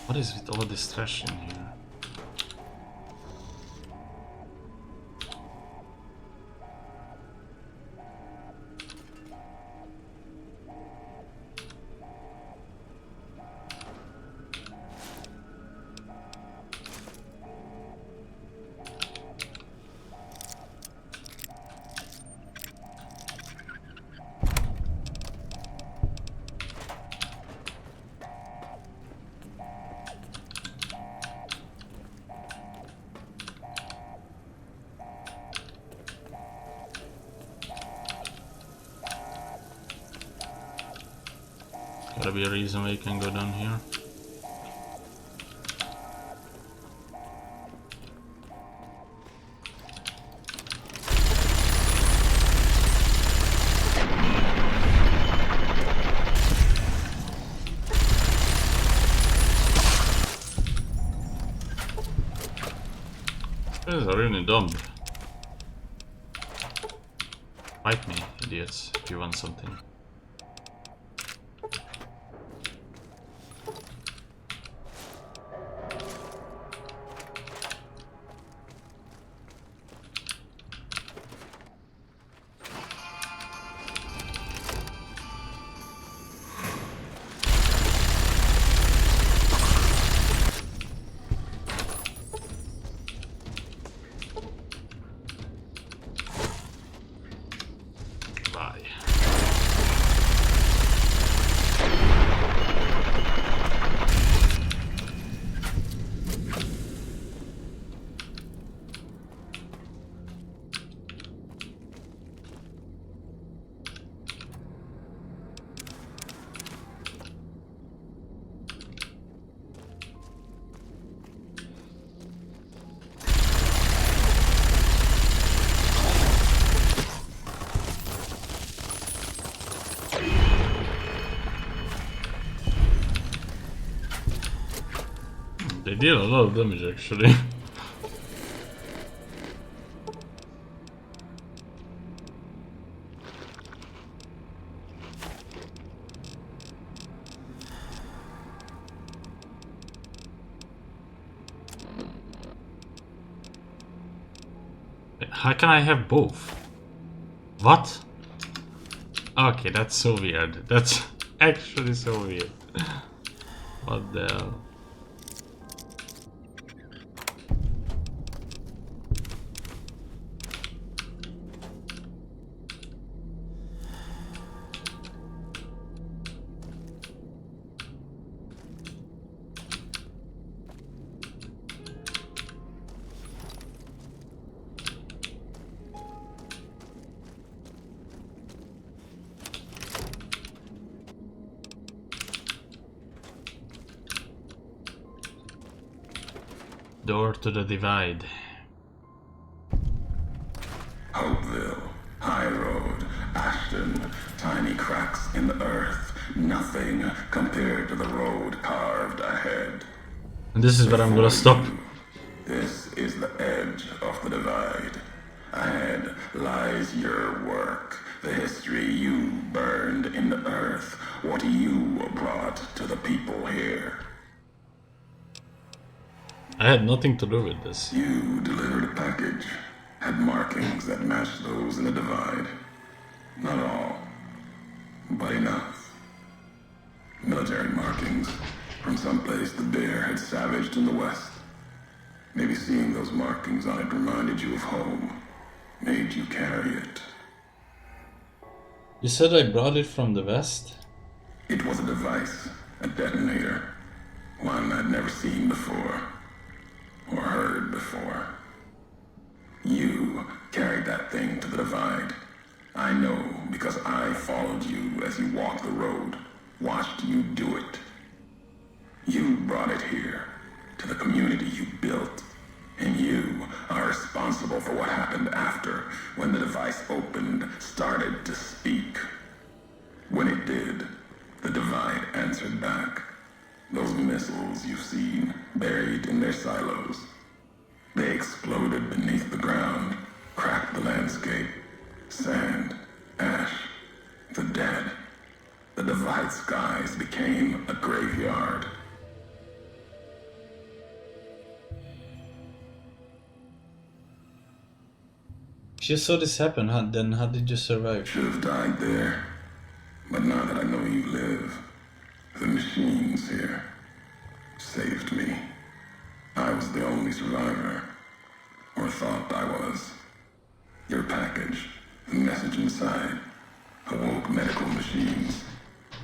What is with all this trash in here? Gotta be a reason why you can go down here. This is really dumb. Fight me, idiots, if you want something. Bye. They deal a lot of damage actually. How can I have both? What? Okay, that's so weird. That's actually so weird. What the hell? door to the divide. Hopeville, High Road, Ashton, tiny cracks in the earth, nothing compared to the road carved ahead. And this is where I'm gonna stop. This is the edge of the divide. Ahead lies your work, the history you burned in the earth, what you brought to the people here. I had nothing to do with this. You delivered a package, had markings that matched those in the divide. Not all, but enough. Military markings from someplace the bear had savaged in the west. Maybe seeing those markings on it reminded you of home, made you carry it. You said I brought it from the west? It was a device, a detonator, one I'd never seen before, or heard before. You carried that thing to the divide. I know because I followed you as you walked the road, watched you do it. You brought it here, to the community you built, and you are responsible for what happened after, when the device opened, started to speak. When it did, the divide answered back. Those missiles you've seen, buried in their silos, they exploded beneath the ground, cracked the landscape. Sand, ash, the dead. The divide skies became a graveyard. If you saw this happen, then how did you survive? Should have died there. But now that I know you live, the machines here saved me. I was the only survivor. Or thought I was. Your package, the message inside, awoke medical machines,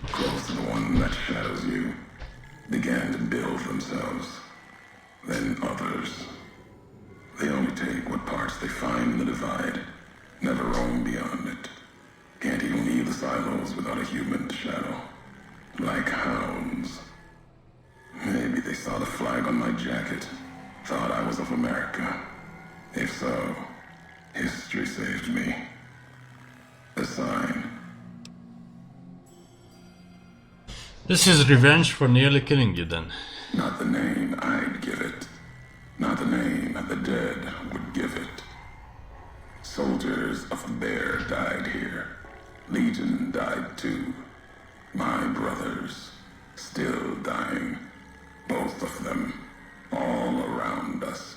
close to the one that shadows you, began to build themselves. Then others. They only take what parts they find in the divide, never roam beyond it. Can't even leave the silos without a human to shadow. Like hounds. Maybe they saw the flag on my jacket, thought I was of America. If so, history saved me. A sign. This is revenge for nearly killing you then. Not the name I'd give it. Not the name the dead would give it. Soldiers of the Bear died here. Legion died too. My brothers, still dying. Both of them, all around us.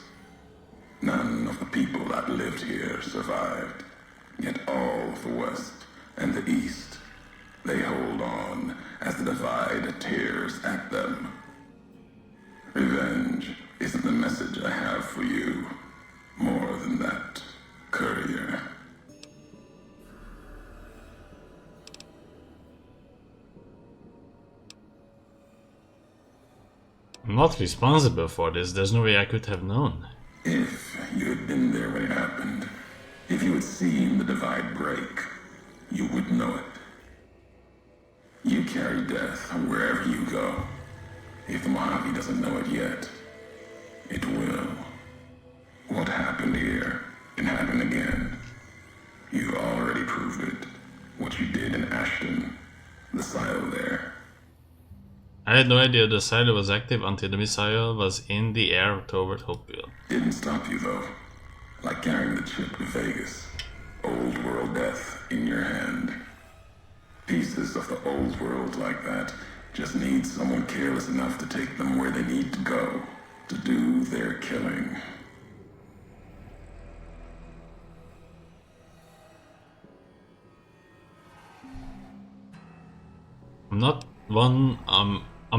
None of the people that lived here survived. Yet all of the West and the East, they hold on as the divide tears at them. Revenge isn't the message I have for you. More than that, courier. I'm not responsible for this, there's no way I could have known. If you had been there when it happened, if you had seen the divide break, you would know it. You carry death wherever you go. If the Mojave doesn't know it yet, it will. What happened here can happen again. You already proved it. What you did in Ashton, the silo there. I had no idea the silo was active until the missile was in the air toward Hopeville. Didn't stop you though. Like carrying the chip to Vegas. Old world death in your hand. Pieces of the old world like that just need someone careless enough to take them where they need to go. To do their killing. I'm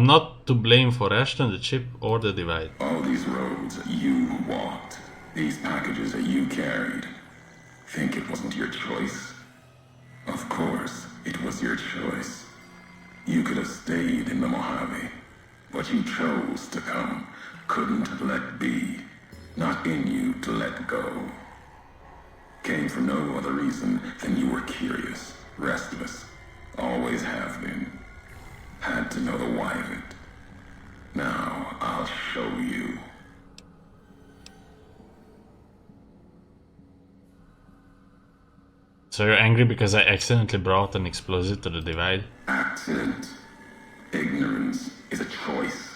not to blame for Ashton, the chip, or the divide. All these roads that you walked, these packages that you carried, think it wasn't your choice? Of course, it was your choice. You could have stayed in the Mojave, but you chose to come, couldn't let be, not in you to let go. Came for no other reason than you were curious, restless, always have been. Had to know the why of it. Now, I'll show you. So you're angry because I accidentally brought an explosive to the divide? Accident. Ignorance is a choice.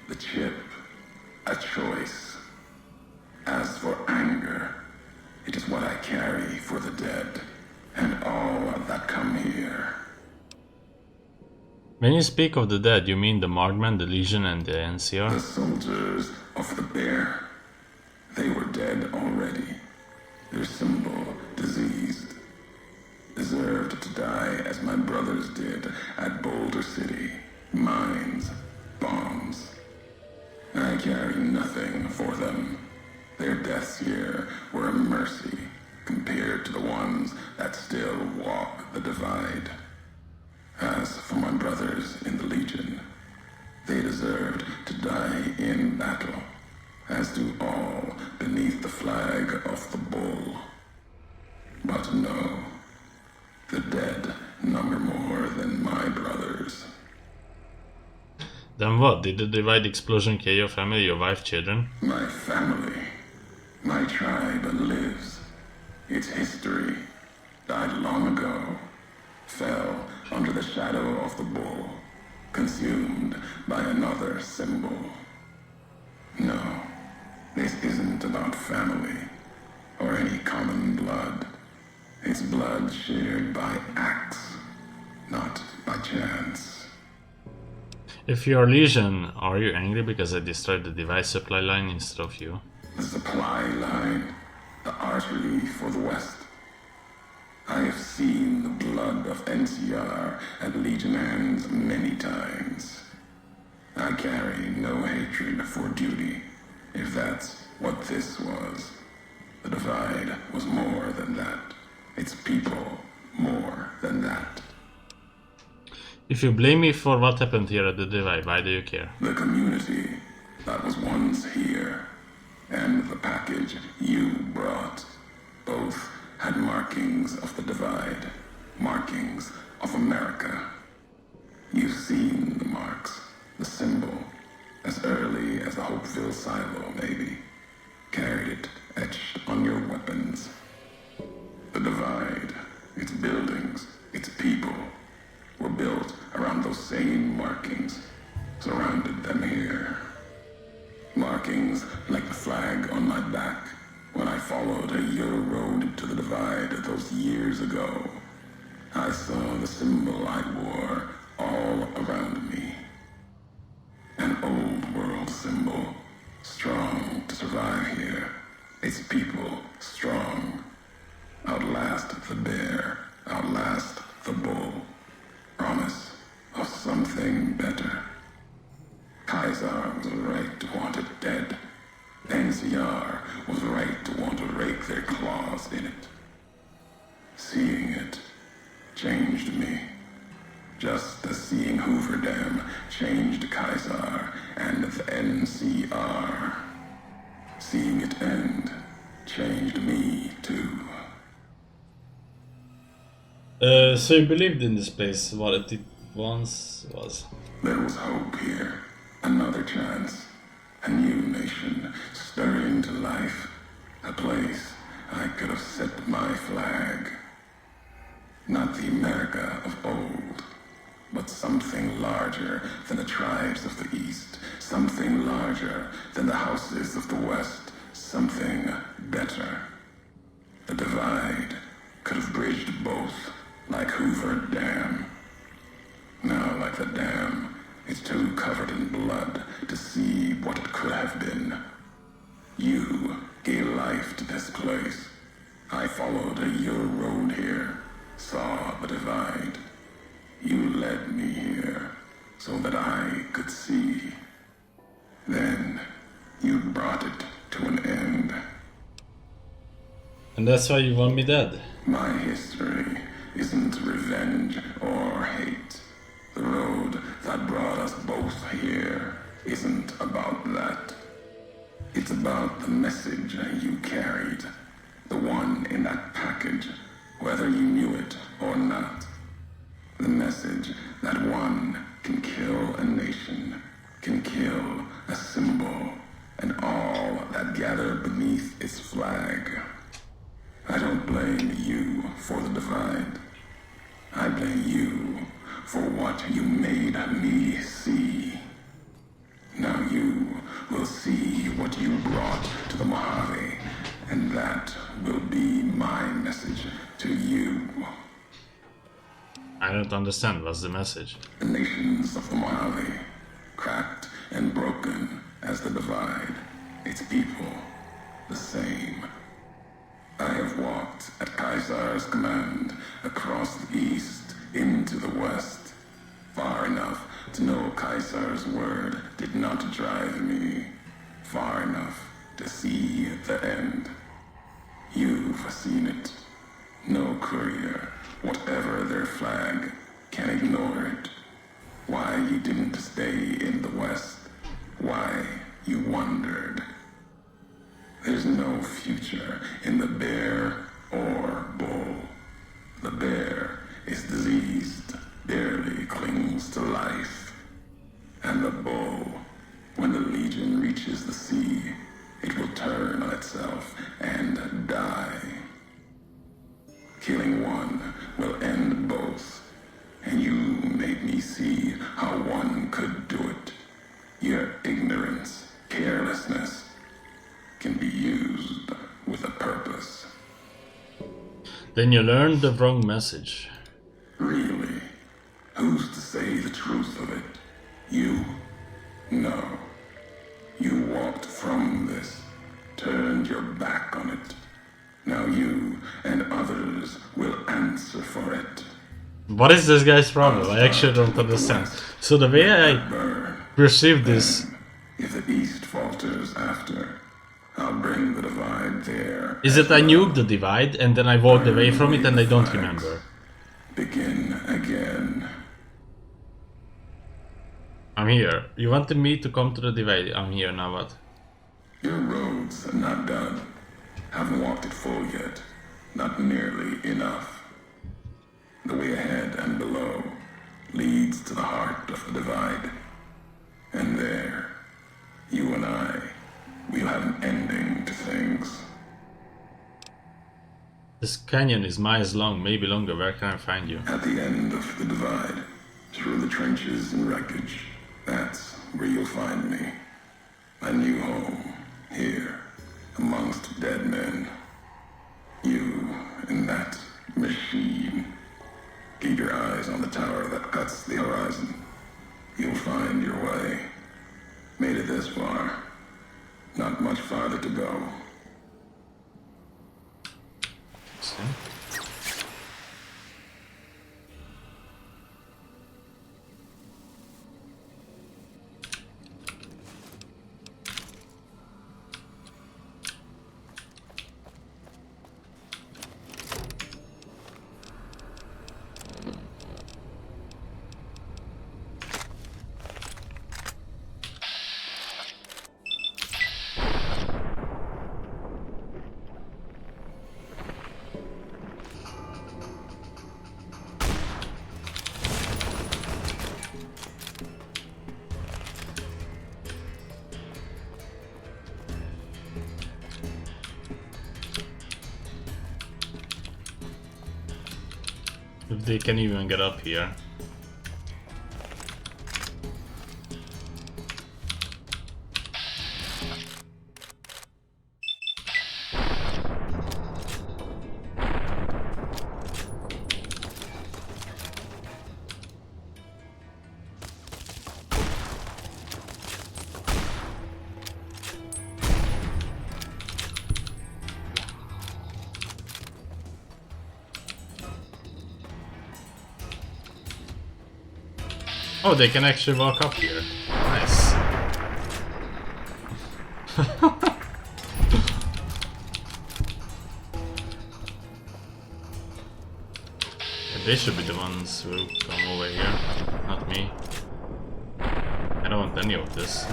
The chip, a choice. As for anger, it is what I carry for the dead, and all that come here. When you speak of the dead, you mean the Markman, the Legion, and the The NCR? soldiers of the bear. They were dead already. Their symbol, diseased. Deserved to die as my brothers did at Boulder City. Mines, bombs. I carry nothing for them. Their deaths here were a mercy compared to the ones that still walk the divide. As for my brothers in the Legion, they deserved to die in battle, as do all beneath the flag of the bull. But no, the dead number more than my brothers. Then what? Did the divide explosion kill your family, your wife, children? My family, my tribe lives. Its history died long ago, fell under the shadow of the bull, consumed by another symbol. No, this isn't about family or any common blood. It's blood shared by acts, not by chance. If you're Legion, are you angry because I destroyed the device supply line instead of you? The supply line, the artery for the West. I have seen the blood of NCR at Legion hands many times. I carry no hatred for duty, if that's what this was. The divide was more than that. Its people more than that. If you blame me for what happened here at the divide, why do you care? The community that was once here, and the package you brought, both had markings of the divide, markings of America. You've seen the marks, the symbol, as early as the Hopeville silo, maybe. Carried it etched on your weapons. The divide, its buildings, its people, were built around those same markings, surrounded them here. Markings like the flag on my back when I followed a Euro road to the divide those years ago. I saw the symbol I wore all around me. An old world symbol, strong to survive here. Its people strong. Outlast the bear, outlast the bull. Promise of something better. Kaiser was right to want it dead. NCR was right to want to rake their claws in it. Seeing it changed me. Just as seeing Hoover Dam changed Kaiser and the NCR. Seeing it end changed me too. So you believed in this place, what it once was? There was hope here. Another chance. A new nation stirring to life. A place I could have set my flag. Not the America of old, but something larger than the tribes of the East. Something larger than the houses of the West. Something better. The divide could have bridged both, like Hoover Dam. Now, like the dam, it's too covered in blood to see what it could have been. You gave life to this place. I followed your road here, saw the divide. You led me here so that I could see. Then you brought it to an end. And that's why you want me dead? My history isn't revenge or hate. The road that brought us both here isn't about that. It's about the message you carried. The one in that package, whether you knew it or not. The message that one can kill a nation, can kill a symbol, and all that gather beneath its flag. I don't blame blame you for the divide. I blame you for what you made me see. Now you will see what you brought to the Mojave, and that will be my message to you. I don't understand. What's the message? The nations of the Mojave, cracked and broken as the divide, its people the same. I have walked at Caesar's command across the east into the west, far enough to know Caesar's word did not drive me, far enough to see the end. You've seen it. No courier, whatever their flag, can ignore it. Why you didn't stay in the west, why you wondered. There's no future in the bear or bull. The bear is diseased, barely clings to life. And the bull, when the legion reaches the sea, it will turn on itself and die. Killing one will end both, and you made me see how one could do it. Your ignorance, carelessness, can be used with a purpose. Then you learned the wrong message. Really? Who's to say the truth of it? You? No. You walked from this, turned your back on it. Now you and others will answer for it. What is this guy's problem? I actually don't understand. So the way I perceive this... If the East falters after, I'll bring the divide there. Is it I nuke the divide and then I walked away from it and I don't remember? Begin again. I'm here. You wanted me to come to the divide. I'm here, now what? Your road's not done. Haven't walked it full yet. Not nearly enough. The way ahead and below leads to the heart of the divide. And there, you and I, we'll have an ending to things. This canyon is miles long, maybe longer. Where can I find you? At the end of the divide, through the trenches and wreckage, that's where you'll find me. My new home, here, amongst dead men. You and that machine. Keep your eyes on the tower that cuts the horizon. You'll find your way. Made it this far. Not much farther to go. See? If they can even get up here. Oh, they can actually walk up here. Nice. Yeah, they should be the ones who come over here, not me. I don't want any of this.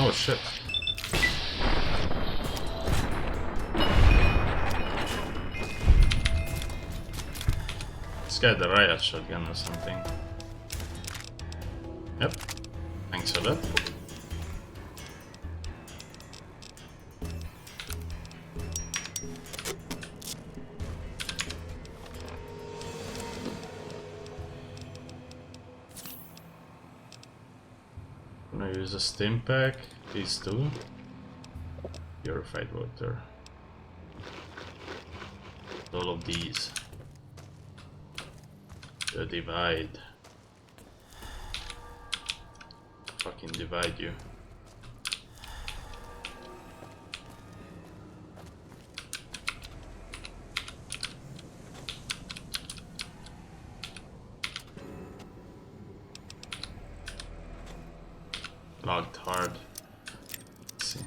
Oh shit. This guy had a riot shotgun or something. Yep. Thanks for that. Gonna use a stim pack. These two. Purified water. All of these. The divide. Fucking divide you. Logged hard. Let's see.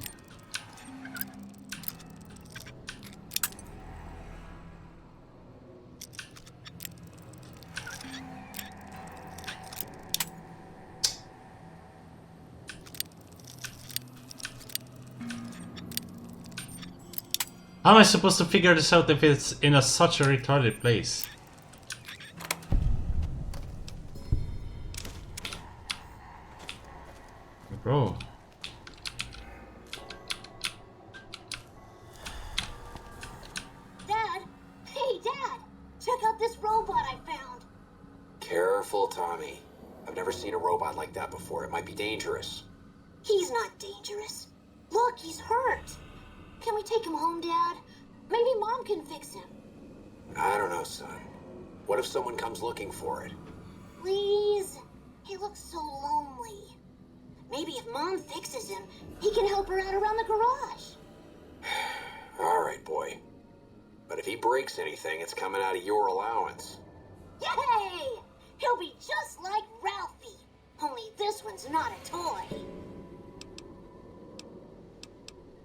How am I supposed to figure this out if it's in such a retarded place? Bro. Dad? Hey, Dad! Check out this robot I found. Careful, Tommy. I've never seen a robot like that before. It might be dangerous. He's not dangerous. Look, he's hurt. Can we take him home, Dad? Maybe Mom can fix him. I don't know, son. What if someone comes looking for it? Please? He looks so lonely. Maybe if Mom fixes him, he can help her out around the garage. All right, boy. But if he breaks anything, it's coming out of your allowance. Yay! He'll be just like Ralphie. Only this one's not a toy.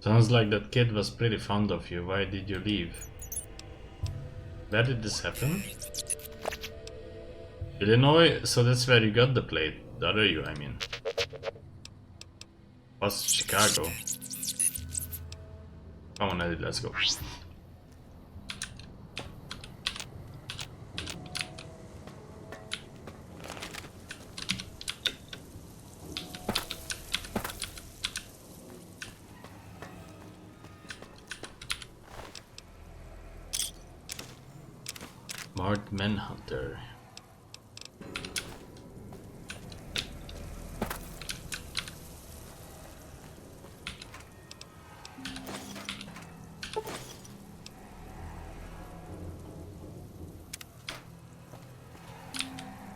Sounds like that kid was pretty fond of you. Why did you leave? Where did this happen? Illinois? So that's where you got the plate. The other you, I mean. Was Chicago. Come on, Eddie, let's go. Mart Manhunter.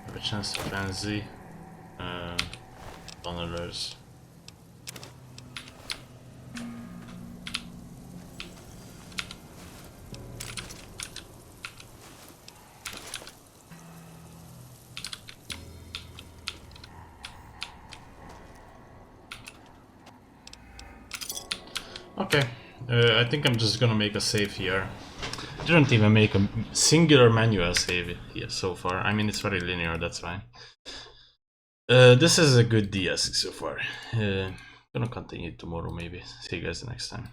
Have a chance to fancy $100. Okay, I think I'm just gonna make a save here. Didn't even make a singular manual save here so far. I mean, it's very linear, that's fine. This is a good DS so far. Gonna continue tomorrow maybe. See you guys next time.